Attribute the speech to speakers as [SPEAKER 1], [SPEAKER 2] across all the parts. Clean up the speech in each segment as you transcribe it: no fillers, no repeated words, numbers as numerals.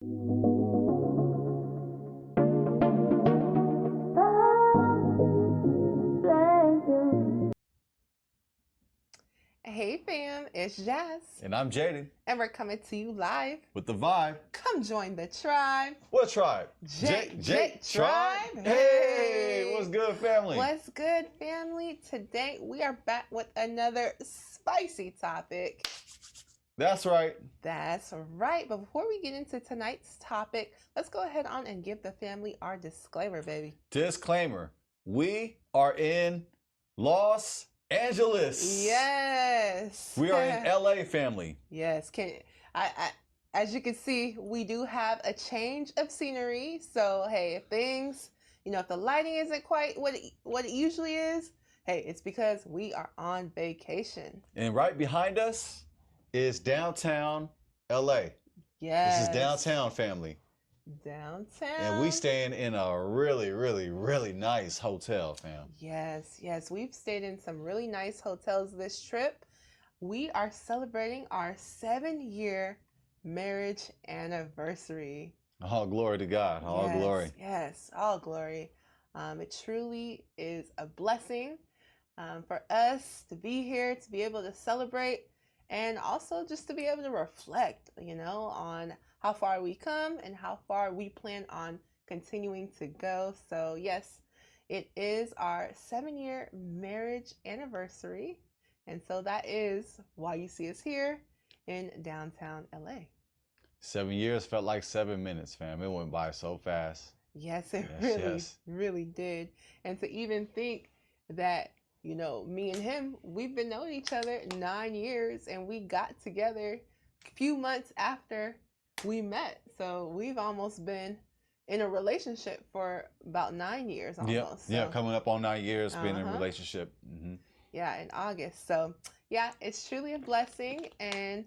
[SPEAKER 1] Hey fam, it's Jazz.
[SPEAKER 2] And I'm Jaden.
[SPEAKER 1] And we're coming to you live
[SPEAKER 2] With the vibe.
[SPEAKER 1] Come join the tribe.
[SPEAKER 2] What tribe?
[SPEAKER 1] J Tribe.
[SPEAKER 2] Hey, what's good, family?
[SPEAKER 1] What's good, family? Today we are back with another spicy topic.
[SPEAKER 2] That's right.
[SPEAKER 1] That's right. But before we get into tonight's topic, let's go ahead on and give the family our disclaimer, baby.
[SPEAKER 2] Disclaimer. We are in Los Angeles.
[SPEAKER 1] Yes.
[SPEAKER 2] We are in LA, family.
[SPEAKER 1] Yes. As you can see, we do have a change of scenery. So, hey, if things, if the lighting isn't quite what it usually is, hey, it's because we are on vacation.
[SPEAKER 2] And right behind us is downtown LA.
[SPEAKER 1] Yes.
[SPEAKER 2] This is downtown, family.
[SPEAKER 1] Downtown.
[SPEAKER 2] And we staying in a really, really, really nice hotel, fam.
[SPEAKER 1] Yes. We've stayed in some really nice hotels this trip. We are celebrating our 7-year marriage anniversary.
[SPEAKER 2] All glory to God. All glory.
[SPEAKER 1] Yes, all glory. It truly is a blessing for us to be here, to be able to celebrate, and also just to be able to reflect, on how far we come and how far we plan on continuing to go. So yes, it is our 7-year marriage anniversary. And so that is why you see us here in downtown LA. 7
[SPEAKER 2] years felt like 7 minutes, fam. It went by so fast.
[SPEAKER 1] Yes, it really did. And to even think that, me and him, we've been knowing each other 9 years, and we got together a few months after we met. So we've almost been in a relationship for about 9 years almost.
[SPEAKER 2] Yeah, coming up on 9 years being in a relationship. Mm-hmm.
[SPEAKER 1] Yeah, in August. So yeah, it's truly a blessing. And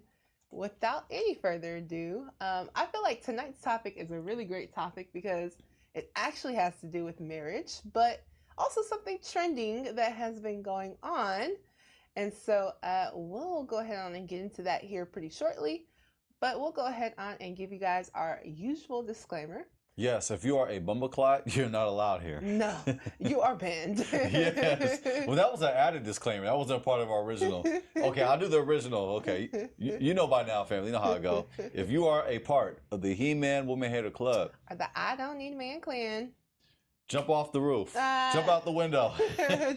[SPEAKER 1] without any further ado, I feel like tonight's topic is a really great topic because it actually has to do with marriage, but also something trending that has been going on. And so we'll go ahead on and get into that here pretty shortly, but we'll go ahead on and give you guys our usual disclaimer.
[SPEAKER 2] Yes, if you are a bumbleclot, you're not allowed here.
[SPEAKER 1] No, you are banned.
[SPEAKER 2] Yes. Well, that was an added disclaimer. That wasn't a part of our original. Okay, I'll do the original. Okay, you know by now, family. You know how it go. If you are a part of the He-Man Woman Hater Club,
[SPEAKER 1] or the I Don't Need a Man Clan,
[SPEAKER 2] jump off the roof. Jump out the window.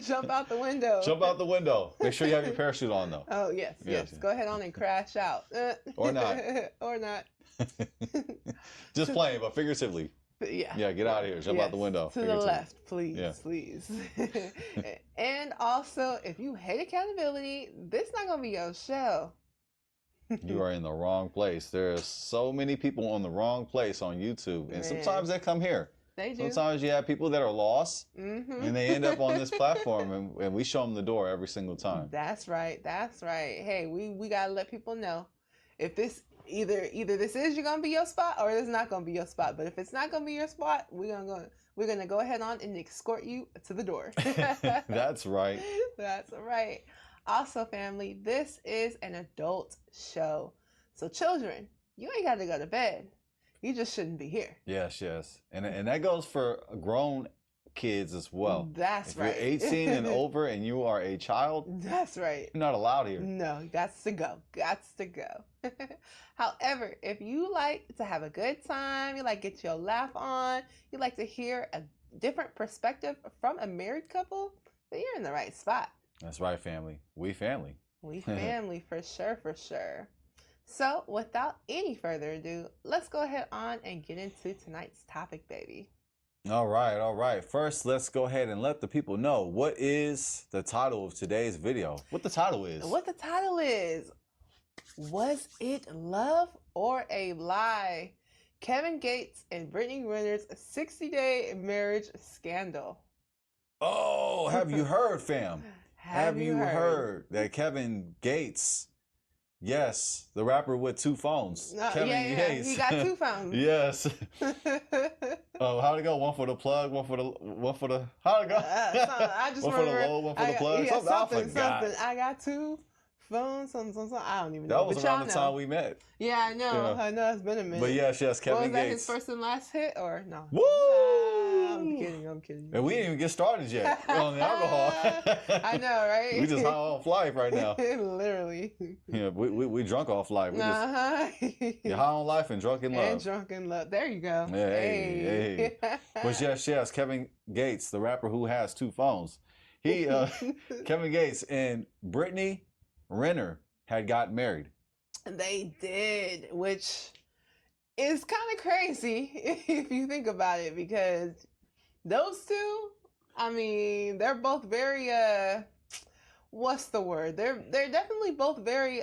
[SPEAKER 1] Jump out the window.
[SPEAKER 2] Jump out the window. Make sure you have your parachute on, though.
[SPEAKER 1] Oh, yes. Go ahead on and crash out.
[SPEAKER 2] Or not.
[SPEAKER 1] Or not.
[SPEAKER 2] Just playing, but figuratively.
[SPEAKER 1] Yeah,
[SPEAKER 2] get out of here. Jump out the window.
[SPEAKER 1] To the left, please. And also, if you hate accountability, this is not going to be your show.
[SPEAKER 2] You are in the wrong place. There's so many people on the wrong place on YouTube. And sometimes they come here.
[SPEAKER 1] They do.
[SPEAKER 2] Sometimes you have people that are lost, and they end up on this platform, and we show them the door every single time.
[SPEAKER 1] That's right. Hey, we got to let people know if this either this is gonna be your spot or it's not gonna be your spot. But if it's not gonna be your spot, we're gonna go ahead on and escort you to the door.
[SPEAKER 2] That's right.
[SPEAKER 1] That's right. Also, family, this is an adult show, so children, you ain't got to go to bed. You just shouldn't be here.
[SPEAKER 2] Yes, and that goes for grown kids as well.
[SPEAKER 1] That's right.
[SPEAKER 2] If you're 18 and over and you are a child,
[SPEAKER 1] that's right.
[SPEAKER 2] You're not allowed here.
[SPEAKER 1] No, you got to go. However, if you like to have a good time, you like get your laugh on, you like to hear a different perspective from a married couple, then you're in the right spot.
[SPEAKER 2] That's right, family. We family.
[SPEAKER 1] We family for sure. So without any further ado, let's go ahead on and get into tonight's topic, baby.
[SPEAKER 2] All right. First, let's go ahead and let the people know what is the title of today's video. What the title is.
[SPEAKER 1] Was it love or a lie? Kevin Gates and Brittany Renner's 60-day marriage scandal.
[SPEAKER 2] Oh, have you heard, fam? Have you heard that Kevin Gates, yes, the rapper with 2 phones, Kevin Gates.
[SPEAKER 1] He got 2 phones.
[SPEAKER 2] Yes. Oh, how'd it go? One for the plug, one for the. How'd it go?
[SPEAKER 1] I just
[SPEAKER 2] one for the low, one for the plug.
[SPEAKER 1] Something. I got 2 phone, something. I don't even
[SPEAKER 2] That
[SPEAKER 1] know.
[SPEAKER 2] was
[SPEAKER 1] But
[SPEAKER 2] around
[SPEAKER 1] y'all
[SPEAKER 2] the
[SPEAKER 1] know.
[SPEAKER 2] time we met.
[SPEAKER 1] Yeah, I know.
[SPEAKER 2] Yeah.
[SPEAKER 1] I know it's been a minute.
[SPEAKER 2] But yes,
[SPEAKER 1] What
[SPEAKER 2] Kevin
[SPEAKER 1] was that
[SPEAKER 2] Gates.
[SPEAKER 1] his first and last hit or no?
[SPEAKER 2] Woo!
[SPEAKER 1] I'm kidding. I'm kidding.
[SPEAKER 2] And we didn't even get started yet on the alcohol.
[SPEAKER 1] I know, right?
[SPEAKER 2] We just high off life right now.
[SPEAKER 1] Literally.
[SPEAKER 2] Yeah, we drunk off life. We just you're high on life and drunk in love.
[SPEAKER 1] And drunk in love. There you go.
[SPEAKER 2] Hey. But yes, Kevin Gates, the rapper who has 2 phones. Kevin Gates and Brittany Renner had got married.
[SPEAKER 1] They did, which is kind of crazy if you think about it, because those two, I mean, they're both very what's the word? They're definitely both very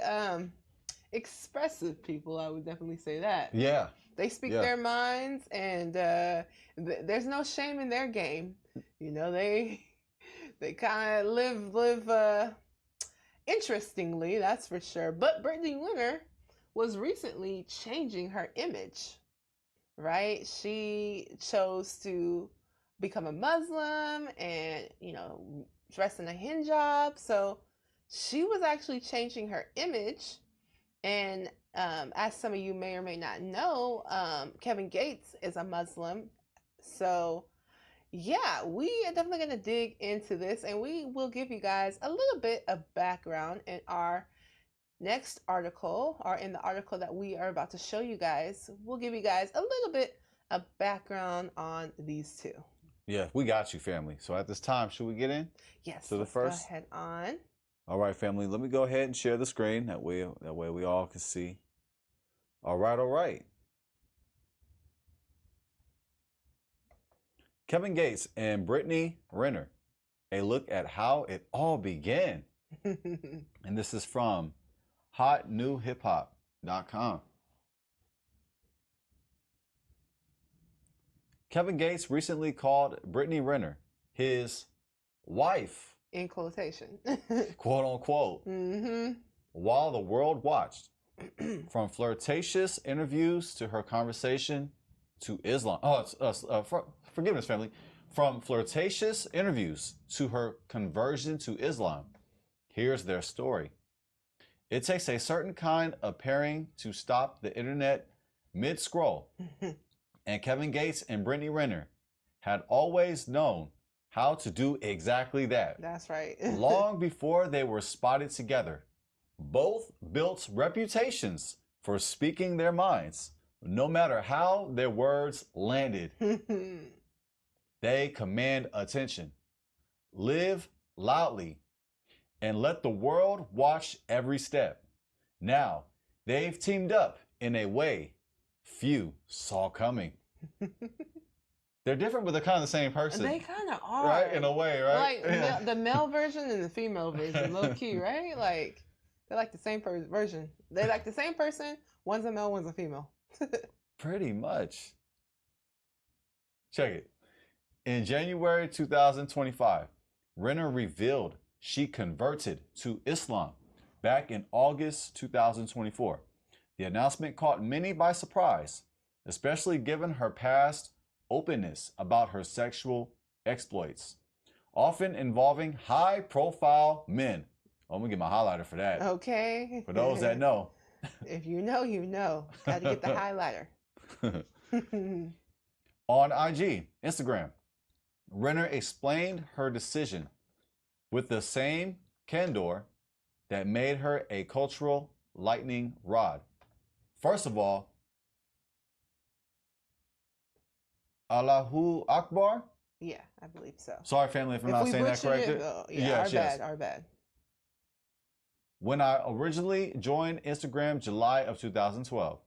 [SPEAKER 1] expressive people. I would definitely say that.
[SPEAKER 2] Yeah.
[SPEAKER 1] They speak their minds, and there's no shame in their game. You know, they kind of live interestingly, that's for sure. But Brittany Renner was recently changing her image, right? She chose to become a Muslim and, you know, dress in a hijab. So she was actually changing her image. And as some of you may or may not know, Kevin Gates is a Muslim. So yeah, we are definitely going to dig into this, and we will give you guys a little bit of background in our next article, or in the article that we are about to show you guys. We'll give you guys a little bit of background on these two.
[SPEAKER 2] Yeah, we got you, family. So at this time, should we get in?
[SPEAKER 1] Yes.
[SPEAKER 2] To the first?
[SPEAKER 1] Go ahead on.
[SPEAKER 2] All right, family. Let me go ahead and share the screen. That way we all can see. All right. Kevin Gates and Brittany Renner, a look at how it all began. And this is from hotnewhiphop.com. Kevin Gates recently called Brittany Renner his wife,
[SPEAKER 1] in quotation,
[SPEAKER 2] quote unquote, while the world watched. From flirtatious interviews to her conversation to Islam. Forgiveness, family. From flirtatious interviews to her conversion to Islam. Here's their story. It takes a certain kind of pairing to stop the internet mid-scroll. And Kevin Gates and Brittany Renner had always known how to do exactly that.
[SPEAKER 1] That's right.
[SPEAKER 2] Long before they were spotted together. Both built reputations for speaking their minds, no matter how their words landed. They command attention. Live loudly and let the world watch every step. Now, they've teamed up in a way few saw coming. They're different, but they're kind of the same person.
[SPEAKER 1] They kind of are.
[SPEAKER 2] Right? In a way, right?
[SPEAKER 1] Like the male version and the female version, low key, right? Like, they're like the same version. They're like the same person. One's a male, one's a female.
[SPEAKER 2] Pretty much. Check it. In January 2025, Renner revealed she converted to Islam back in August 2024. The announcement caught many by surprise, especially given her past openness about her sexual exploits, often involving high-profile men. Oh, I'm going to get my highlighter for that.
[SPEAKER 1] Okay.
[SPEAKER 2] For those that know.
[SPEAKER 1] If you know, you know. Got to get the highlighter.
[SPEAKER 2] On IG, Instagram, Renner explained her decision with the same candor that made her a cultural lightning rod. First of all, Allahu Akbar?
[SPEAKER 1] Yeah, I believe so.
[SPEAKER 2] Sorry, family, if I'm not saying that correctly.
[SPEAKER 1] Yes, our bad.
[SPEAKER 2] When I originally joined Instagram July of 2012,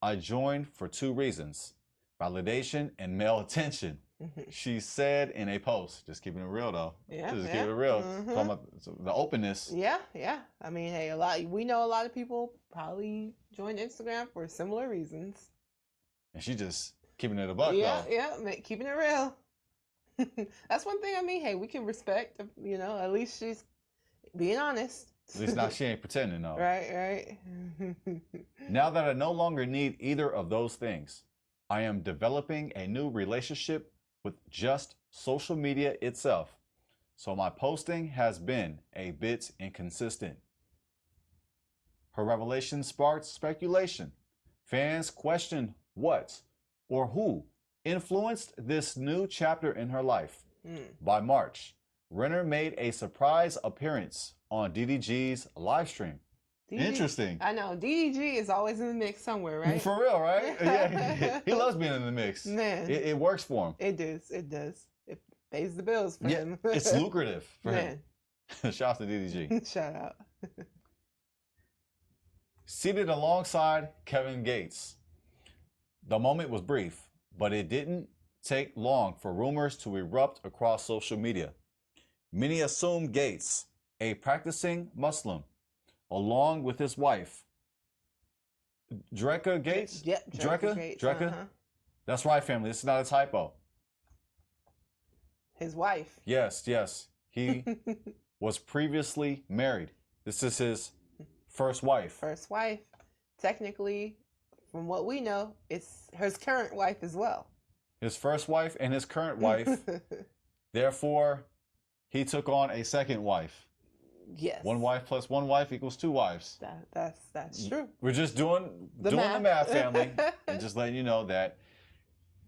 [SPEAKER 2] I joined for 2 reasons: validation and male attention. She said in a post, just keeping it real though.
[SPEAKER 1] Yeah,
[SPEAKER 2] just keeping it real. Talking about the openness.
[SPEAKER 1] Yeah. I mean, hey, we know a lot of people probably joined Instagram for similar reasons.
[SPEAKER 2] And she just keeping it a buck
[SPEAKER 1] Yeah,
[SPEAKER 2] though.
[SPEAKER 1] keeping it real. That's one thing. I mean, hey, we can respect. You know, at least she's being honest.
[SPEAKER 2] At least now she ain't pretending though.
[SPEAKER 1] Right.
[SPEAKER 2] Now that I no longer need either of those things, I am developing a new relationship with just social media itself. So my posting has been a bit inconsistent. Her revelation sparked speculation. Fans questioned what or who influenced this new chapter in her life. By March, Renner made a surprise appearance on DDG's live stream. Interesting.
[SPEAKER 1] I know. DDG is always in the mix somewhere, right?
[SPEAKER 2] For real, right? Yeah. He loves being in the mix.
[SPEAKER 1] Man.
[SPEAKER 2] It works for him.
[SPEAKER 1] It does. It does. It pays the bills for him.
[SPEAKER 2] It's lucrative for him. Shout out to DDG.
[SPEAKER 1] Shout out.
[SPEAKER 2] Seated alongside Kevin Gates. The moment was brief, but it didn't take long for rumors to erupt across social media. Many assumed Gates, a practicing Muslim, along with his wife, Drecka Gates?
[SPEAKER 1] Yep,
[SPEAKER 2] Drecka?
[SPEAKER 1] Gates.
[SPEAKER 2] Drecka? That's right, family. This is not a typo.
[SPEAKER 1] His wife.
[SPEAKER 2] Yes. He was previously married. This is his first wife.
[SPEAKER 1] First wife. Technically, from what we know, it's his current wife as well.
[SPEAKER 2] His first wife and his current wife. Therefore, he took on a second wife.
[SPEAKER 1] Yes.
[SPEAKER 2] One wife plus one wife equals two wives.
[SPEAKER 1] That's true.
[SPEAKER 2] We're just doing the math, family. And just letting you know that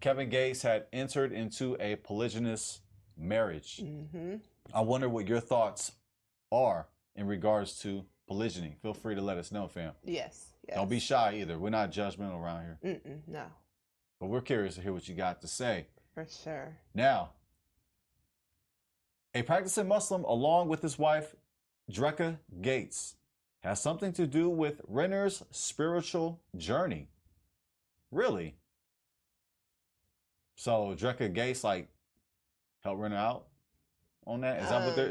[SPEAKER 2] Kevin Gates had entered into a polygynous marriage. I wonder what your thoughts are in regards to polygyny. Feel free to let us know, fam.
[SPEAKER 1] Yes.
[SPEAKER 2] Don't be shy either. We're not judgmental around here.
[SPEAKER 1] No.
[SPEAKER 2] But we're curious to hear what you got to say.
[SPEAKER 1] For sure.
[SPEAKER 2] Now, a practicing Muslim along with his wife, Drecka Gates, has something to do with Renner's spiritual journey. Really? So Drecka Gates helped Renner out on that?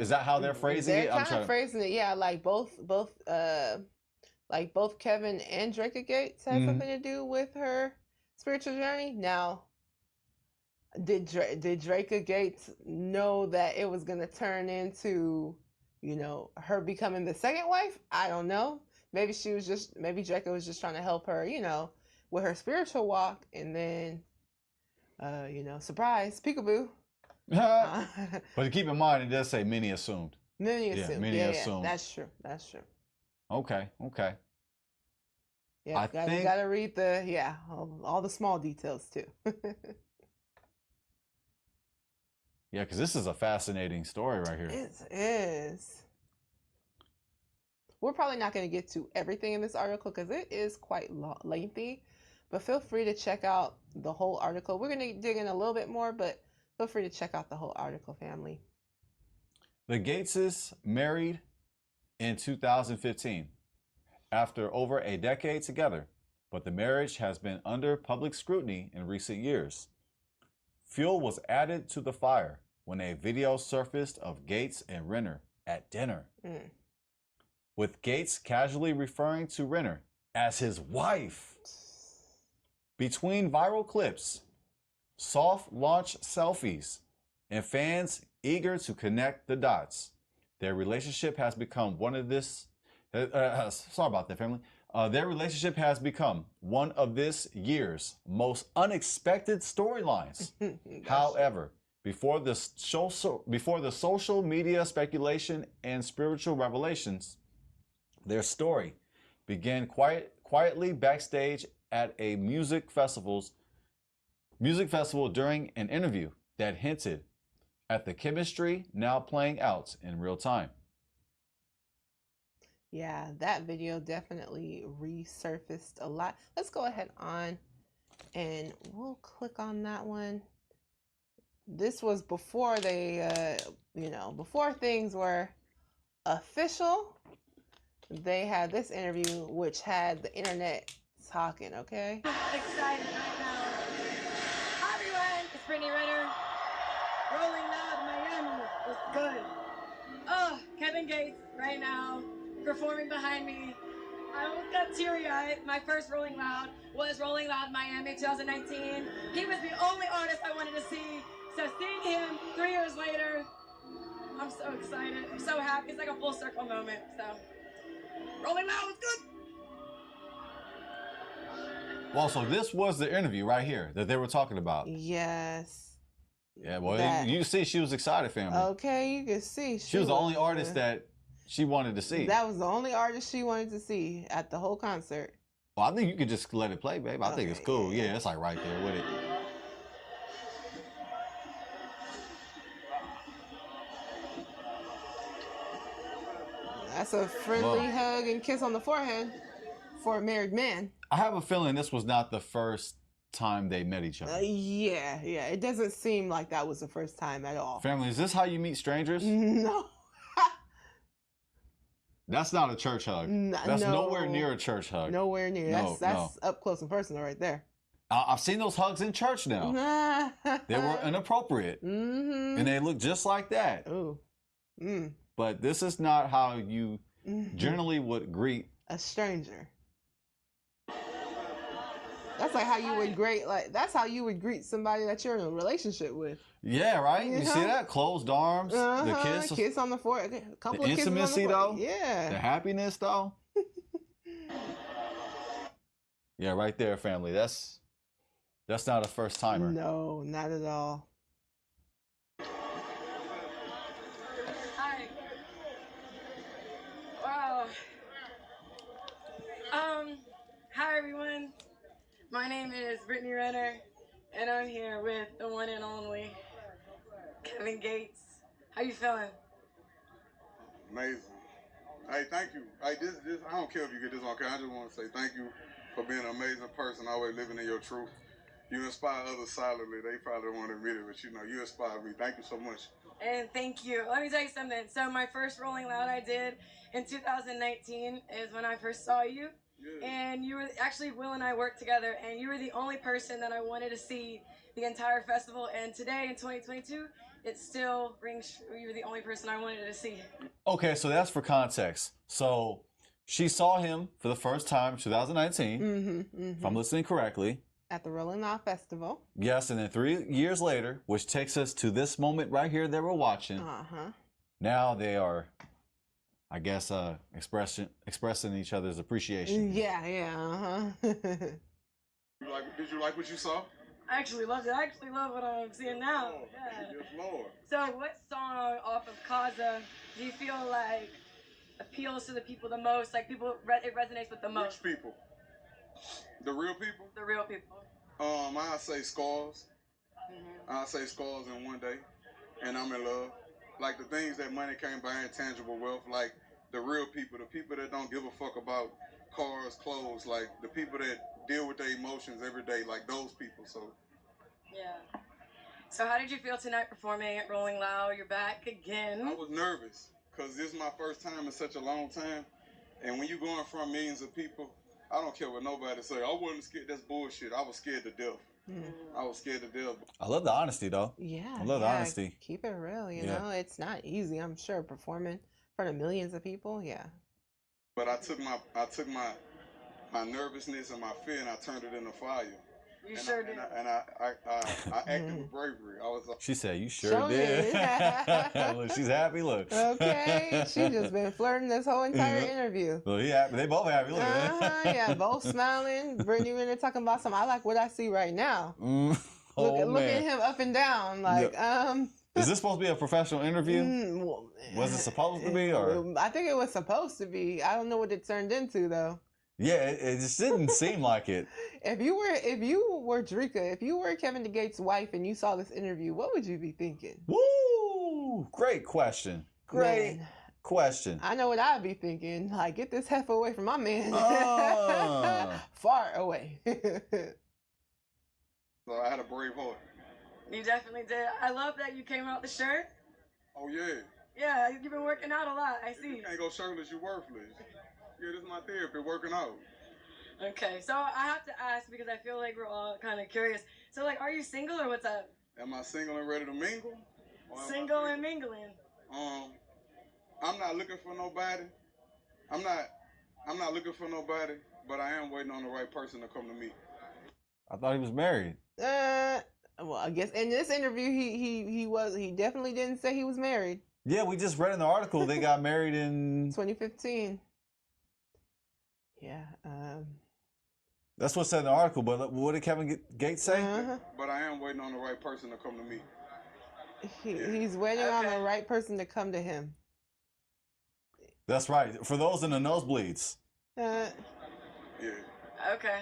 [SPEAKER 2] Is that how they're phrasing it?
[SPEAKER 1] They're kind of phrasing it, yeah. Like both Kevin and Drecka Gates had something to do with her spiritual journey. Now, did Drecka Gates know that it was gonna turn into, her becoming the second wife? I don't know. Maybe Drecka was just trying to help her, with her spiritual walk, and then, surprise, peekaboo.
[SPEAKER 2] But keep in mind, it does say many assumed.
[SPEAKER 1] Many assumed.
[SPEAKER 2] Many assumed.
[SPEAKER 1] That's true.
[SPEAKER 2] Okay.
[SPEAKER 1] Yeah, you gotta read all the small details too.
[SPEAKER 2] Yeah, because this is a fascinating story right here.
[SPEAKER 1] It is. We're probably not going to get to everything in this article because it is quite lengthy, but feel free to check out the whole article. We're going to dig in a little bit more, but feel free to check out the whole article, family.
[SPEAKER 2] The Gateses married in 2015 after over a decade together, but the marriage has been under public scrutiny in recent years. Fuel was added to the fire when a video surfaced of Gates and Renner at dinner, with Gates casually referring to Renner as his wife. Between viral clips, soft launch selfies, and fans eager to connect the dots, their relationship has become one of this. Sorry about that, family. Their relationship has become one of this year's most unexpected storylines. However, before the social media speculation and spiritual revelations, their story began quietly backstage at a music festival during an interview that hinted at the chemistry now playing out in real time.
[SPEAKER 1] Yeah, that video definitely resurfaced a lot. Let's go ahead on and we'll click on that one. This was before they, before things were official. They had this interview, which had the internet talking, okay?
[SPEAKER 3] Excited right now. Hi everyone, it's Brittany Renner. Rolling Loud Miami was good. Oh, Kevin Gates right now performing behind me. I almost got teary-eyed. My first Rolling Loud was Rolling Loud Miami 2019. He was the only artist I wanted to see. So seeing him 3 years later, I'm so excited. I'm so happy. It's like a full circle moment. So Rolling Loud was good.
[SPEAKER 2] Well, so this was the interview right here that they were talking about.
[SPEAKER 1] Yes.
[SPEAKER 2] Yeah, well, you see she was excited, family.
[SPEAKER 1] Okay, you can see.
[SPEAKER 2] She was the only artist that she wanted to see.
[SPEAKER 1] That was the only artist she wanted to see at the whole concert.
[SPEAKER 2] Well, I think you could just let it play, babe. I think it's cool. Yeah, it's like right there with it.
[SPEAKER 1] That's a friendly hug and kiss on the forehead for a married man.
[SPEAKER 2] I have a feeling this was not the first time they met each other.
[SPEAKER 1] Yeah. It doesn't seem like that was the first time at all.
[SPEAKER 2] Family, is this how you meet strangers?
[SPEAKER 1] No.
[SPEAKER 2] That's not a church hug. That's nowhere near a church hug.
[SPEAKER 1] Nowhere near. That's up close and personal right there.
[SPEAKER 2] I've seen those hugs in church now. They were inappropriate. And they look just like that.
[SPEAKER 1] Ooh.
[SPEAKER 2] But this is not how you generally would greet
[SPEAKER 1] a stranger. That's like how you would that's how you would greet somebody that you're in a relationship with.
[SPEAKER 2] Yeah, right? You see that? Closed arms, the
[SPEAKER 1] kiss on the forehead, a couple
[SPEAKER 2] the
[SPEAKER 1] of kisses
[SPEAKER 2] intimacy
[SPEAKER 1] on the
[SPEAKER 2] though.
[SPEAKER 1] Yeah.
[SPEAKER 2] The happiness though. Yeah, right there, family. That's not a first timer.
[SPEAKER 1] No, not at all.
[SPEAKER 3] Hi. Wow. Hi everyone. My name is Brittany Renner, and I'm here with the one and only Kevin Gates. How you feeling?
[SPEAKER 4] Amazing. Hey, thank you. Hey, this I don't care if you get this on camera. I just want to say thank you for being an amazing person, always living in your truth. You inspire others silently. They probably don't want to admit it, but you inspire me. Thank you so much.
[SPEAKER 3] And thank you. Let me tell you something. So my first Rolling Loud I did in 2019 is when I first saw you. Yeah. And you were actually, Will and I worked together, and you were the only person that I wanted to see the entire festival. And today in 2022, it still rings true. You were the only person I wanted to see.
[SPEAKER 2] Okay, so that's for context. So she saw him for the first time in 2019, if I'm listening correctly.
[SPEAKER 1] At the Rolling Loud Festival.
[SPEAKER 2] Yes, and then 3 years later, which takes us to this moment right here that we're watching. Now they are, I guess, expressing each other's appreciation.
[SPEAKER 1] Yeah.
[SPEAKER 4] Did you like what you saw?
[SPEAKER 3] I actually loved it. I actually love what I'm seeing now.
[SPEAKER 4] Oh, yeah. Yes, Lord.
[SPEAKER 3] So what song off of Kaza do you feel like appeals to the people the most? Like it resonates with the most?
[SPEAKER 4] Which people? The real people?
[SPEAKER 3] The real people.
[SPEAKER 4] I say Scars. I say Scars in One Day. And I'm in Love. Like the things that money can't buy, intangible wealth. Like the real people. The people that don't give a fuck about cars, clothes. Like the people that deal with their emotions every day. Like those people. So.
[SPEAKER 3] Yeah. So how did you feel tonight performing at Rolling Loud? You're back again.
[SPEAKER 4] I was nervous. Because this is my first time in such a long time. And when you're going from millions of people, I don't care what nobody say. I wasn't scared. That's bullshit. I was scared to death. I was scared to death.
[SPEAKER 2] I love the honesty, though.
[SPEAKER 1] Yeah.
[SPEAKER 2] I love the honesty.
[SPEAKER 1] Keep it real, you know? It's not easy, I'm sure, performing in front of millions of people. Yeah.
[SPEAKER 4] But I took my nervousness and my fear and I turned it into fire.
[SPEAKER 3] You sure did.
[SPEAKER 4] And I acted with bravery. I was like,
[SPEAKER 2] she said, "You sure did." Look, she's happy. Look.
[SPEAKER 1] Okay, she just been flirting this whole entire interview.
[SPEAKER 2] Well, yeah, they both happy. Look.
[SPEAKER 1] Yeah, both smiling. Brittany Renner talking about something. I like what I see right now. Look at him up and down. Like,
[SPEAKER 2] Is this supposed to be a professional interview? Was it supposed to be, or?
[SPEAKER 1] I think it was supposed to be. I don't know what it turned into though.
[SPEAKER 2] Yeah, it just didn't seem like it.
[SPEAKER 1] If you were Drika, if you were Kevin Gates' wife and you saw this interview, what would you be thinking?
[SPEAKER 2] Woo! Great question. Great question.
[SPEAKER 1] I know what I'd be thinking. Like, get this heifer away from my man. Far away.
[SPEAKER 4] So I had a brave heart.
[SPEAKER 3] You definitely did. I love that you came out the shirt.
[SPEAKER 4] Oh, yeah.
[SPEAKER 3] Yeah, you've been working out a lot. I see.
[SPEAKER 4] You can't go shirtless, you're worthless. Yeah, this is my therapy, working out.
[SPEAKER 3] Okay, so I have to ask because I feel like we're all kind of curious. So, like, are you single or what's up?
[SPEAKER 4] Am I single and ready to mingle?
[SPEAKER 3] Single and mingling.
[SPEAKER 4] I'm not looking for nobody. I'm not looking for nobody, but I am waiting on the right person to come to me.
[SPEAKER 2] I thought he was married.
[SPEAKER 1] Well, I guess in this interview he definitely didn't say he was married.
[SPEAKER 2] Yeah, we just read in the article they got married in
[SPEAKER 1] 2015. Yeah.
[SPEAKER 2] That's what's said in the article, but what did Kevin Gates say?
[SPEAKER 4] But I am waiting on the right person to come to me.
[SPEAKER 1] He's waiting on the right person to come to him.
[SPEAKER 2] That's right. For those in the nosebleeds.
[SPEAKER 1] Uh,
[SPEAKER 4] Yeah.
[SPEAKER 3] Okay.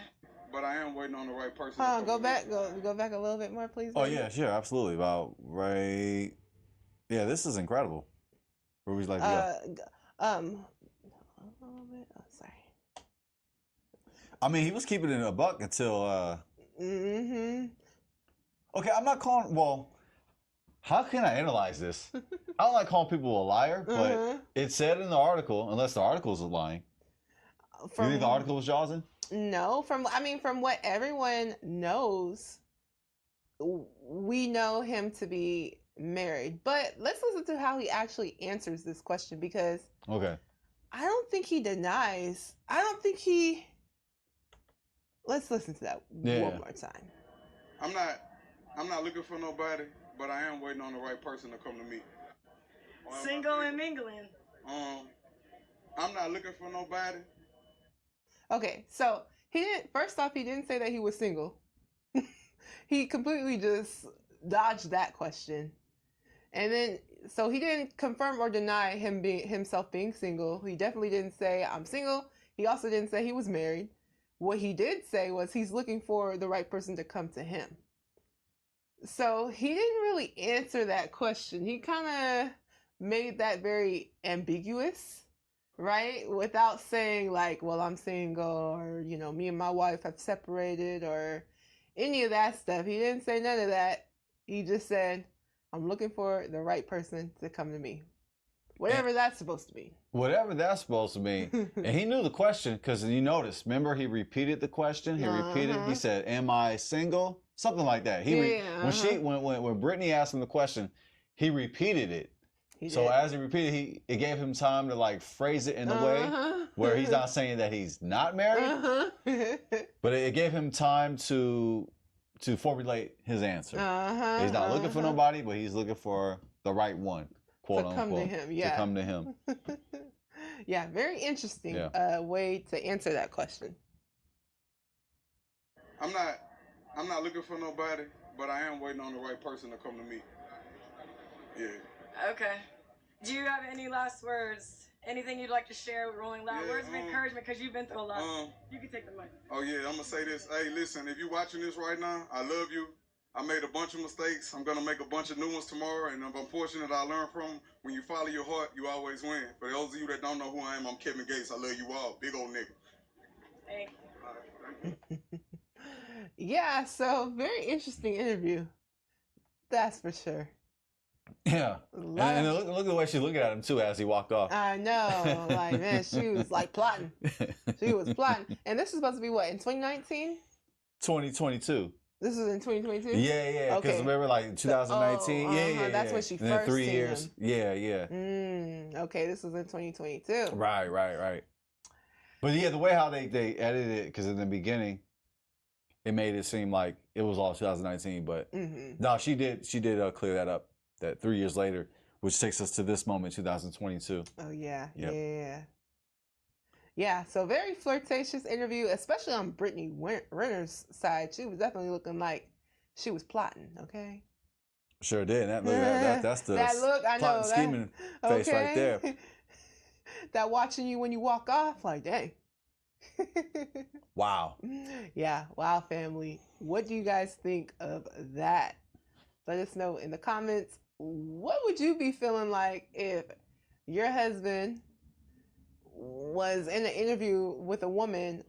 [SPEAKER 4] But I am waiting on the right person.
[SPEAKER 1] go back a little bit more, please.
[SPEAKER 2] Oh
[SPEAKER 1] baby.
[SPEAKER 2] yeah, sure, absolutely. About right. Yeah, this is incredible. Where would you like to go?
[SPEAKER 1] A little bit. Oh, sorry.
[SPEAKER 2] I mean, he was keeping it a buck until.
[SPEAKER 1] Mm-hmm.
[SPEAKER 2] Okay, I'm not calling. Well, how can I analyze this? I don't like calling people a liar, but it said in the article, unless the article is lying. You think the article was Jawsing?
[SPEAKER 1] No, from what everyone knows, we know him to be married. But let's listen to how he actually answers this question, because
[SPEAKER 2] Okay.
[SPEAKER 1] I don't think he denies. I don't think he. Let's listen to that one more time.
[SPEAKER 4] I'm not looking for nobody, but I am waiting on the right person to come to me.
[SPEAKER 3] Single and mingling.
[SPEAKER 4] I'm not looking for nobody.
[SPEAKER 1] Okay, so he didn't. First off, he didn't say that he was single. He completely just dodged that question, and then so he didn't confirm or deny himself being single. He definitely didn't say I'm single. He also didn't say he was married. What he did say was he's looking for the right person to come to him. So he didn't really answer that question. He kind of made that very ambiguous, right? Without saying like, well, I'm single, or, you know, me and my wife have separated, or any of that stuff. He didn't say none of that. He just said, I'm looking for the right person to come to me. Whatever that's supposed to mean.
[SPEAKER 2] Whatever that's supposed to mean. And he knew the question because you noticed. Remember, he repeated the question. He repeated. He said, "Am I single?" Something like that. When Brittany asked him the question, he repeated it. So as he repeated, it gave him time to like phrase it in a way where he's not saying that he's not married, but it gave him time to formulate his answer. He's not looking for nobody, but he's looking for the right one. Quote unquote,
[SPEAKER 1] come to him, yeah.
[SPEAKER 2] To come to him.
[SPEAKER 1] Yeah, very interesting way to answer that question.
[SPEAKER 4] I'm not looking for nobody, but I am waiting on the right person to come to me. Yeah.
[SPEAKER 3] Okay. Do you have any last words? Anything you'd like to share with Rolling Loud? Words of encouragement, because you've been through a lot. You can take the mic.
[SPEAKER 4] Oh yeah, I'm gonna say this. Hey, listen, if you're watching this right now, I love you. I made a bunch of mistakes. I'm going to make a bunch of new ones tomorrow, and if I'm fortunate, I learn from them. When you follow your heart, you always win. For those of you that don't know who I am, I'm Kevin Gates. I love you all. Big old nigga.
[SPEAKER 3] Thank
[SPEAKER 4] you.
[SPEAKER 1] Yeah, so very interesting interview. That's for sure.
[SPEAKER 2] Yeah. And look at the way she's looking at him, too, as he walked off.
[SPEAKER 1] I know. Like, man, she was, like, plotting. She was plotting. And this was supposed to be what, in 2019?
[SPEAKER 2] 2022.
[SPEAKER 1] This was in 2022?
[SPEAKER 2] Yeah, because remember, like, 2019? Yeah.
[SPEAKER 1] That's when she first
[SPEAKER 2] 3
[SPEAKER 1] seen
[SPEAKER 2] years.
[SPEAKER 1] him. Yeah. Okay, this was in 2022.
[SPEAKER 2] Right. But yeah, the way how they edited it, because in the beginning, it made it seem like it was all 2019. But no, she did clear that up, that 3 years later, which takes us to this moment, 2022.
[SPEAKER 1] Oh, yeah. Yep. Yeah, so very flirtatious interview, especially on Brittany Renner's side. She was definitely looking like she was plotting, okay?
[SPEAKER 2] Sure did. That's the
[SPEAKER 1] that look, I know,
[SPEAKER 2] scheming face right there.
[SPEAKER 1] That watching you when you walk off, like, dang.
[SPEAKER 2] Wow.
[SPEAKER 1] Yeah, wow, family. What do you guys think of that? Let us know in the comments. What would you be feeling like if your husband was in an interview with a woman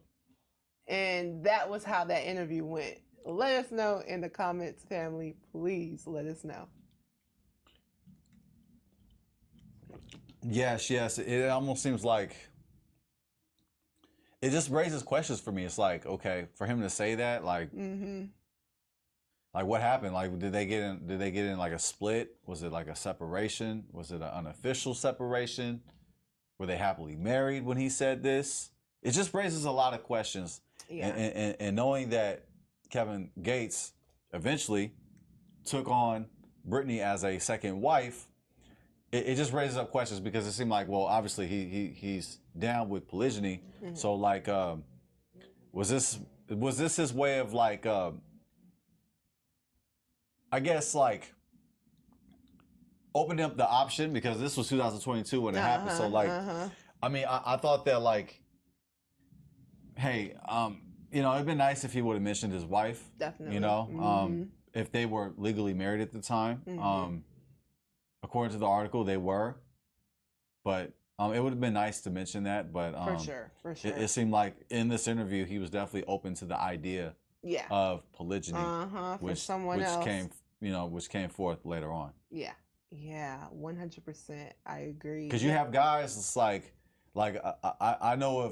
[SPEAKER 1] and that was how that interview went? Let us know in the comments, family. Please let us know.
[SPEAKER 2] Yes. It almost seems like it just raises questions for me. It's like, okay, for him to say that, like, like what happened? Like, did they get in like a split? Was it like a separation? Was it an unofficial separation? Were they happily married when he said this? It just raises a lot of questions. Yeah. And knowing that Kevin Gates eventually took on Brittany as a second wife, it just raises up questions, because it seemed like, well, obviously he's down with polygyny. So like, was this his way of like, I guess like opening up the option, because this was 2022 when it happened. So like, I mean, I thought that like, hey, you know, it'd been nice if he would have mentioned his wife.
[SPEAKER 1] Definitely.
[SPEAKER 2] You know, if they were legally married at the time. According to the article, they were, but it would have been nice to mention that. But
[SPEAKER 1] For sure.
[SPEAKER 2] it seemed like in this interview he was definitely open to the idea of polygyny,
[SPEAKER 1] for someone else.
[SPEAKER 2] which came forth later on.
[SPEAKER 1] Yeah, 100%. I agree.
[SPEAKER 2] Because you have guys, it's like I know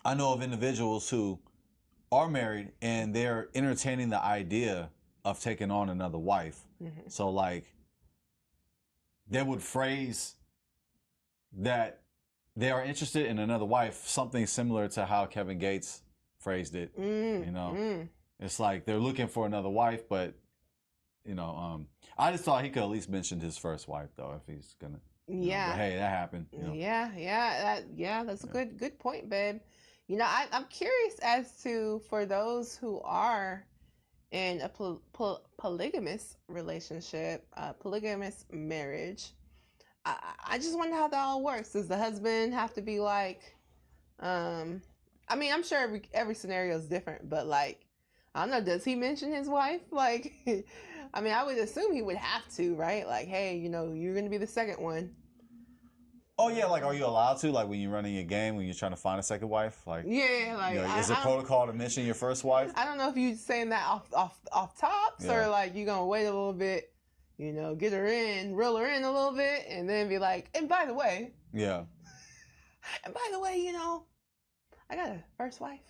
[SPEAKER 2] of individuals who are married and they're entertaining the idea of taking on another wife. So like they would phrase that they are interested in another wife, something similar to how Kevin Gates phrased it. You know, it's like they're looking for another wife, but you know, I just thought he could at least mention his first wife though, if he's gonna. But hey, that happened. You know.
[SPEAKER 1] That's a good point, babe. You know, I'm curious as to, for those who are in a polygamous relationship, polygamous marriage, I just wonder how that all works. Does the husband have to be like, I mean, I'm sure every scenario is different, but like, I don't know, does he mention his wife? Like, I mean, I would assume he would have to, right? Like, hey, you know, you're going to be the second one.
[SPEAKER 2] Oh yeah, like, are you allowed to, like, when you're running a game, when you're trying to find a second wife, like,
[SPEAKER 1] yeah, like,
[SPEAKER 2] you know, is it protocol to mention your first wife?
[SPEAKER 1] I don't know if you're saying that off tops, or like you're gonna wait a little bit, you know, get her in, reel her in a little bit, and then be like, and by the way, you know, I got a first wife.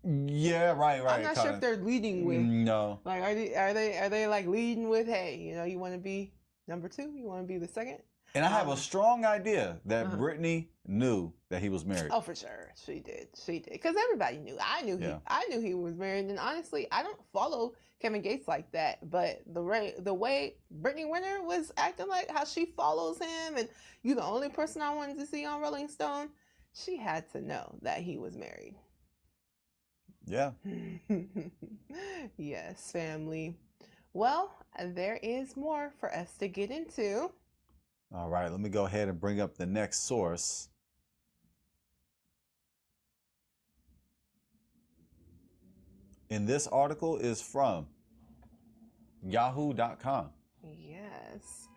[SPEAKER 2] Yeah, right.
[SPEAKER 1] I'm not sure if they're leading with.
[SPEAKER 2] No.
[SPEAKER 1] Like, are they like leading with, hey, you know, you want to be number 2, you want to be the second.
[SPEAKER 2] And I have a strong idea that Brittany knew that he was married.
[SPEAKER 1] Oh, for sure, she did, because everybody knew. I knew he was married, and honestly, I don't follow Kevin Gates like that. But the way Brittany Renner was acting, like how she follows him, and you're the only person I wanted to see on Rolling Stone, she had to know that he was married.
[SPEAKER 2] Yeah.
[SPEAKER 1] Yes, family. Well, there is more for us to get into.
[SPEAKER 2] All right, let me go ahead and bring up the next source. And this article is from yahoo.com.
[SPEAKER 1] Yes.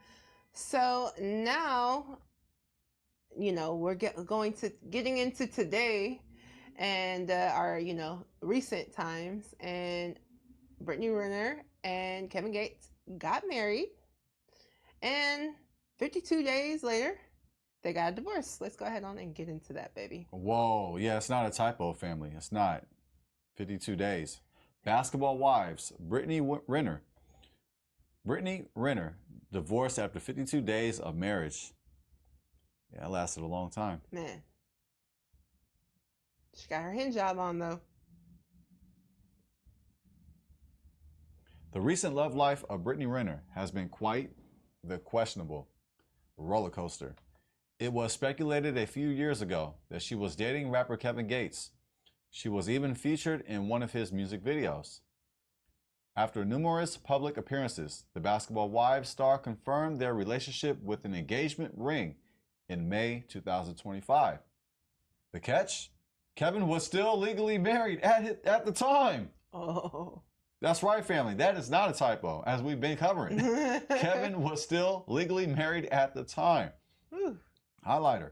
[SPEAKER 1] So now, you know, we're getting into today and our, you know, recent times, and Brittany Renner and Kevin Gates got married, and 52 days later, they got a divorce. Let's go ahead on and get into that, baby.
[SPEAKER 2] Whoa, yeah, it's not a typo, family. It's not. 52 days. Basketball wives, Brittany Renner divorced after 52 days of marriage. Yeah, it lasted a long time.
[SPEAKER 1] Man. She got her hijab on, though.
[SPEAKER 2] The recent love life of Brittany Renner has been quite the questionable roller coaster. It was speculated a few years ago that she was dating rapper Kevin Gates. She was even featured in one of his music videos. After numerous public appearances, the Basketball Wives star confirmed their relationship with an engagement ring in May 2025. The catch? Kevin was still legally married at the time.
[SPEAKER 1] Oh.
[SPEAKER 2] That's right, family. That is not a typo, as we've been covering. Kevin was still legally married at the time.
[SPEAKER 1] Ooh.
[SPEAKER 2] Highlighter.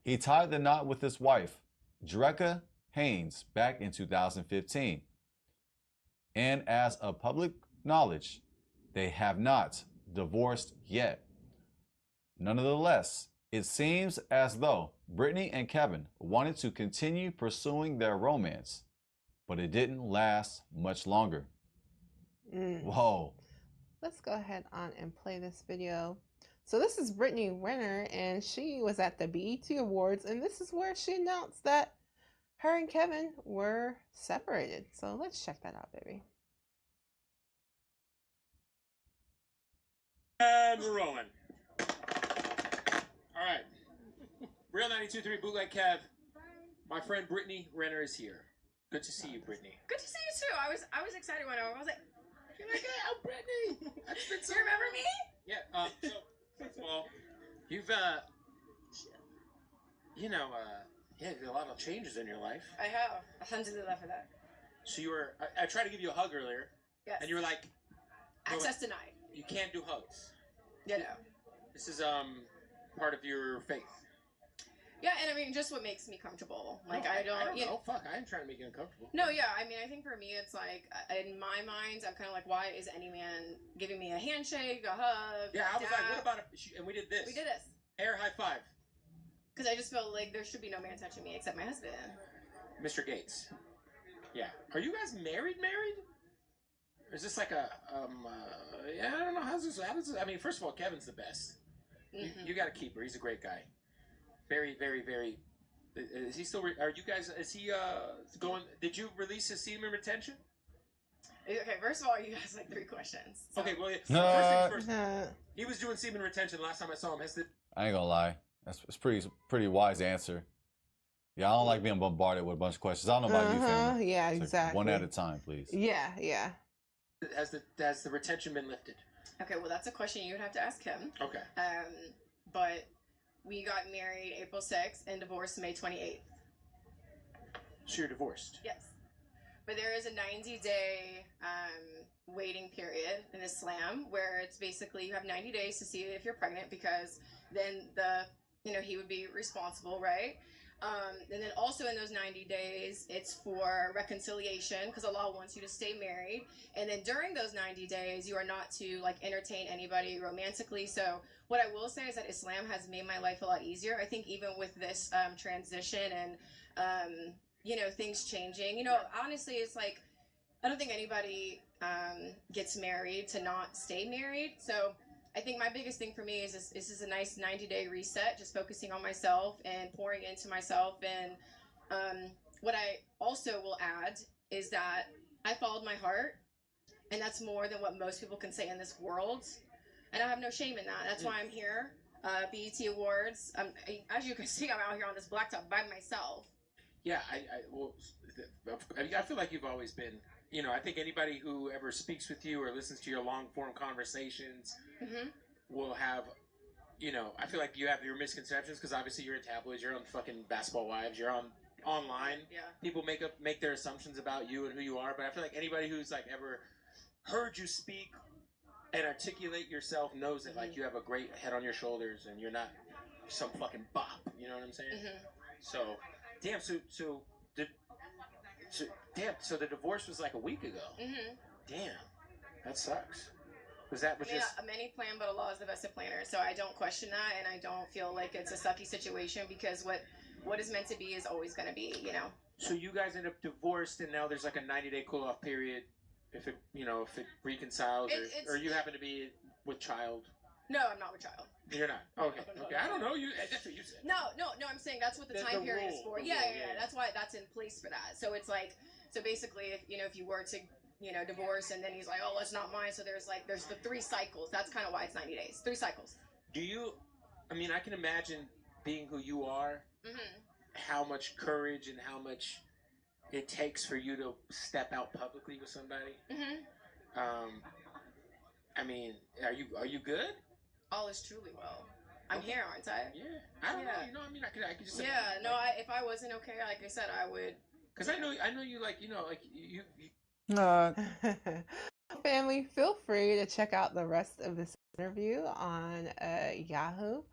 [SPEAKER 2] He tied the knot with his wife, Drecka Haynes, back in 2015. And as of public knowledge, they have not divorced yet. Nonetheless, it seems as though Brittany and Kevin wanted to continue pursuing their romance, but it didn't last much longer. Whoa.
[SPEAKER 1] Let's go ahead on and play this video. So this is Brittany Renner, and she was at the BET Awards, and this is where she announced that her and Kevin were separated. So let's check that out, baby.
[SPEAKER 5] And we're rolling. All right. Real 92.3 Bootleg Kev. My friend Brittany Renner is here. Good to see you, Brittany.
[SPEAKER 3] Good to see you too. I was excited when I was like,
[SPEAKER 5] I'm Brittany.
[SPEAKER 3] do you remember me?
[SPEAKER 5] Yeah. So First of all, you've a lot of changes in your life.
[SPEAKER 3] I have. Alhamdulillah for that.
[SPEAKER 5] So you were. I tried to give you a hug earlier,
[SPEAKER 3] Yes.
[SPEAKER 5] and you were like, "No,
[SPEAKER 3] Access denied.
[SPEAKER 5] you can't do hugs.
[SPEAKER 3] Yeah, no.
[SPEAKER 5] This is part of your faith."
[SPEAKER 3] Yeah, and I mean, just what makes me comfortable. Like, I don't
[SPEAKER 5] know. Fuck, I ain't trying to make you uncomfortable.
[SPEAKER 3] No, yeah, I mean, I think for me, it's like, in my mind, I'm kind of like, why is any man giving me a handshake, a hug?
[SPEAKER 5] Yeah, I was like, what about and we did this.
[SPEAKER 3] We did this.
[SPEAKER 5] Air high five.
[SPEAKER 3] Because I just felt like there should be no man touching me except my husband.
[SPEAKER 5] Mr. Gates. Yeah. Are you guys married? Or is this like a, I don't know, how does this, I mean, first of all, Kevin's the best.
[SPEAKER 3] Mm-hmm.
[SPEAKER 5] You got to keep her. He's a great guy. Very, very, very. Is he still? Are you guys? Is he going? Did you release his semen retention?
[SPEAKER 3] Okay, first of all, you asked like 3 questions. So.
[SPEAKER 5] Okay, well, first things first. He was doing semen retention last time I saw him.
[SPEAKER 2] I ain't gonna lie. That's pretty wise answer. Yeah, I don't like being bombarded with a bunch of questions. I don't know about you, family.
[SPEAKER 1] Yeah,
[SPEAKER 2] It's
[SPEAKER 1] exactly.
[SPEAKER 2] Like one at a time, please.
[SPEAKER 1] Yeah.
[SPEAKER 5] Has the retention been lifted?
[SPEAKER 3] Okay, well, that's a question you would have to ask him.
[SPEAKER 5] Okay.
[SPEAKER 3] But we got married April 6th and divorced May 28th.
[SPEAKER 5] So you're divorced?
[SPEAKER 3] Yes. But there is a 90-day waiting period in Islam where it's basically you have 90 days to see if you're pregnant because then he would be responsible, right? And then also in those 90 days, it's for reconciliation because Allah wants you to stay married. And then during those 90 days, you are not to like entertain anybody romantically. So what I will say is that Islam has made my life a lot easier. I think even with this transition and, things changing, honestly, it's like, I don't think anybody gets married to not stay married. So I think my biggest thing for me is this is a nice 90-day reset, just focusing on myself and pouring into myself. And what I also will add is that I followed my heart, and that's more than what most people can say in this world. And I have no shame in that. That's why I'm here. BET Awards. As you can see, I'm out here on this blacktop by myself.
[SPEAKER 5] Yeah, I feel like you've always been. I think anybody who ever speaks with you or listens to your long-form conversations will have, I feel like you have your misconceptions because obviously you're in tabloids, you're on fucking Basketball Wives, you're on online.
[SPEAKER 3] Yeah.
[SPEAKER 5] People make their assumptions about you and who you are, but I feel like anybody who's like ever heard you speak and articulate yourself knows that like you have a great head on your shoulders and you're not some fucking bop. You know what I'm saying? So, damn. So the divorce was like a week ago. Damn, that sucks.
[SPEAKER 3] Many plan, but Allah is the best of planners. So I don't question that, and I don't feel like it's a sucky situation because what is meant to be is always going to be.
[SPEAKER 5] So you guys end up divorced, and now there's like a 90-day cool-off period if it reconciles, or you happen to be with child.
[SPEAKER 3] No, I'm not with child.
[SPEAKER 5] You're not. Okay. Okay. I don't know. That's what you said.
[SPEAKER 3] No. I'm saying that's what the time period is for. Yeah. That's why that's in place for that. So it's like, basically, if you were to, divorce and then he's like, oh, it's not mine. So there's the 3 cycles. That's kind of why it's 90 days. 3 cycles.
[SPEAKER 5] I can imagine being who you are, how much courage and how much it takes for you to step out publicly with somebody. Are you good?
[SPEAKER 3] All is truly well. I'm here, aren't I?
[SPEAKER 5] Yeah. I don't know. I could just.
[SPEAKER 3] Yeah. No. If I wasn't okay, like I said, I would.
[SPEAKER 5] Because I know you like you.
[SPEAKER 1] Family, feel free to check out the rest of this interview on Yahoo.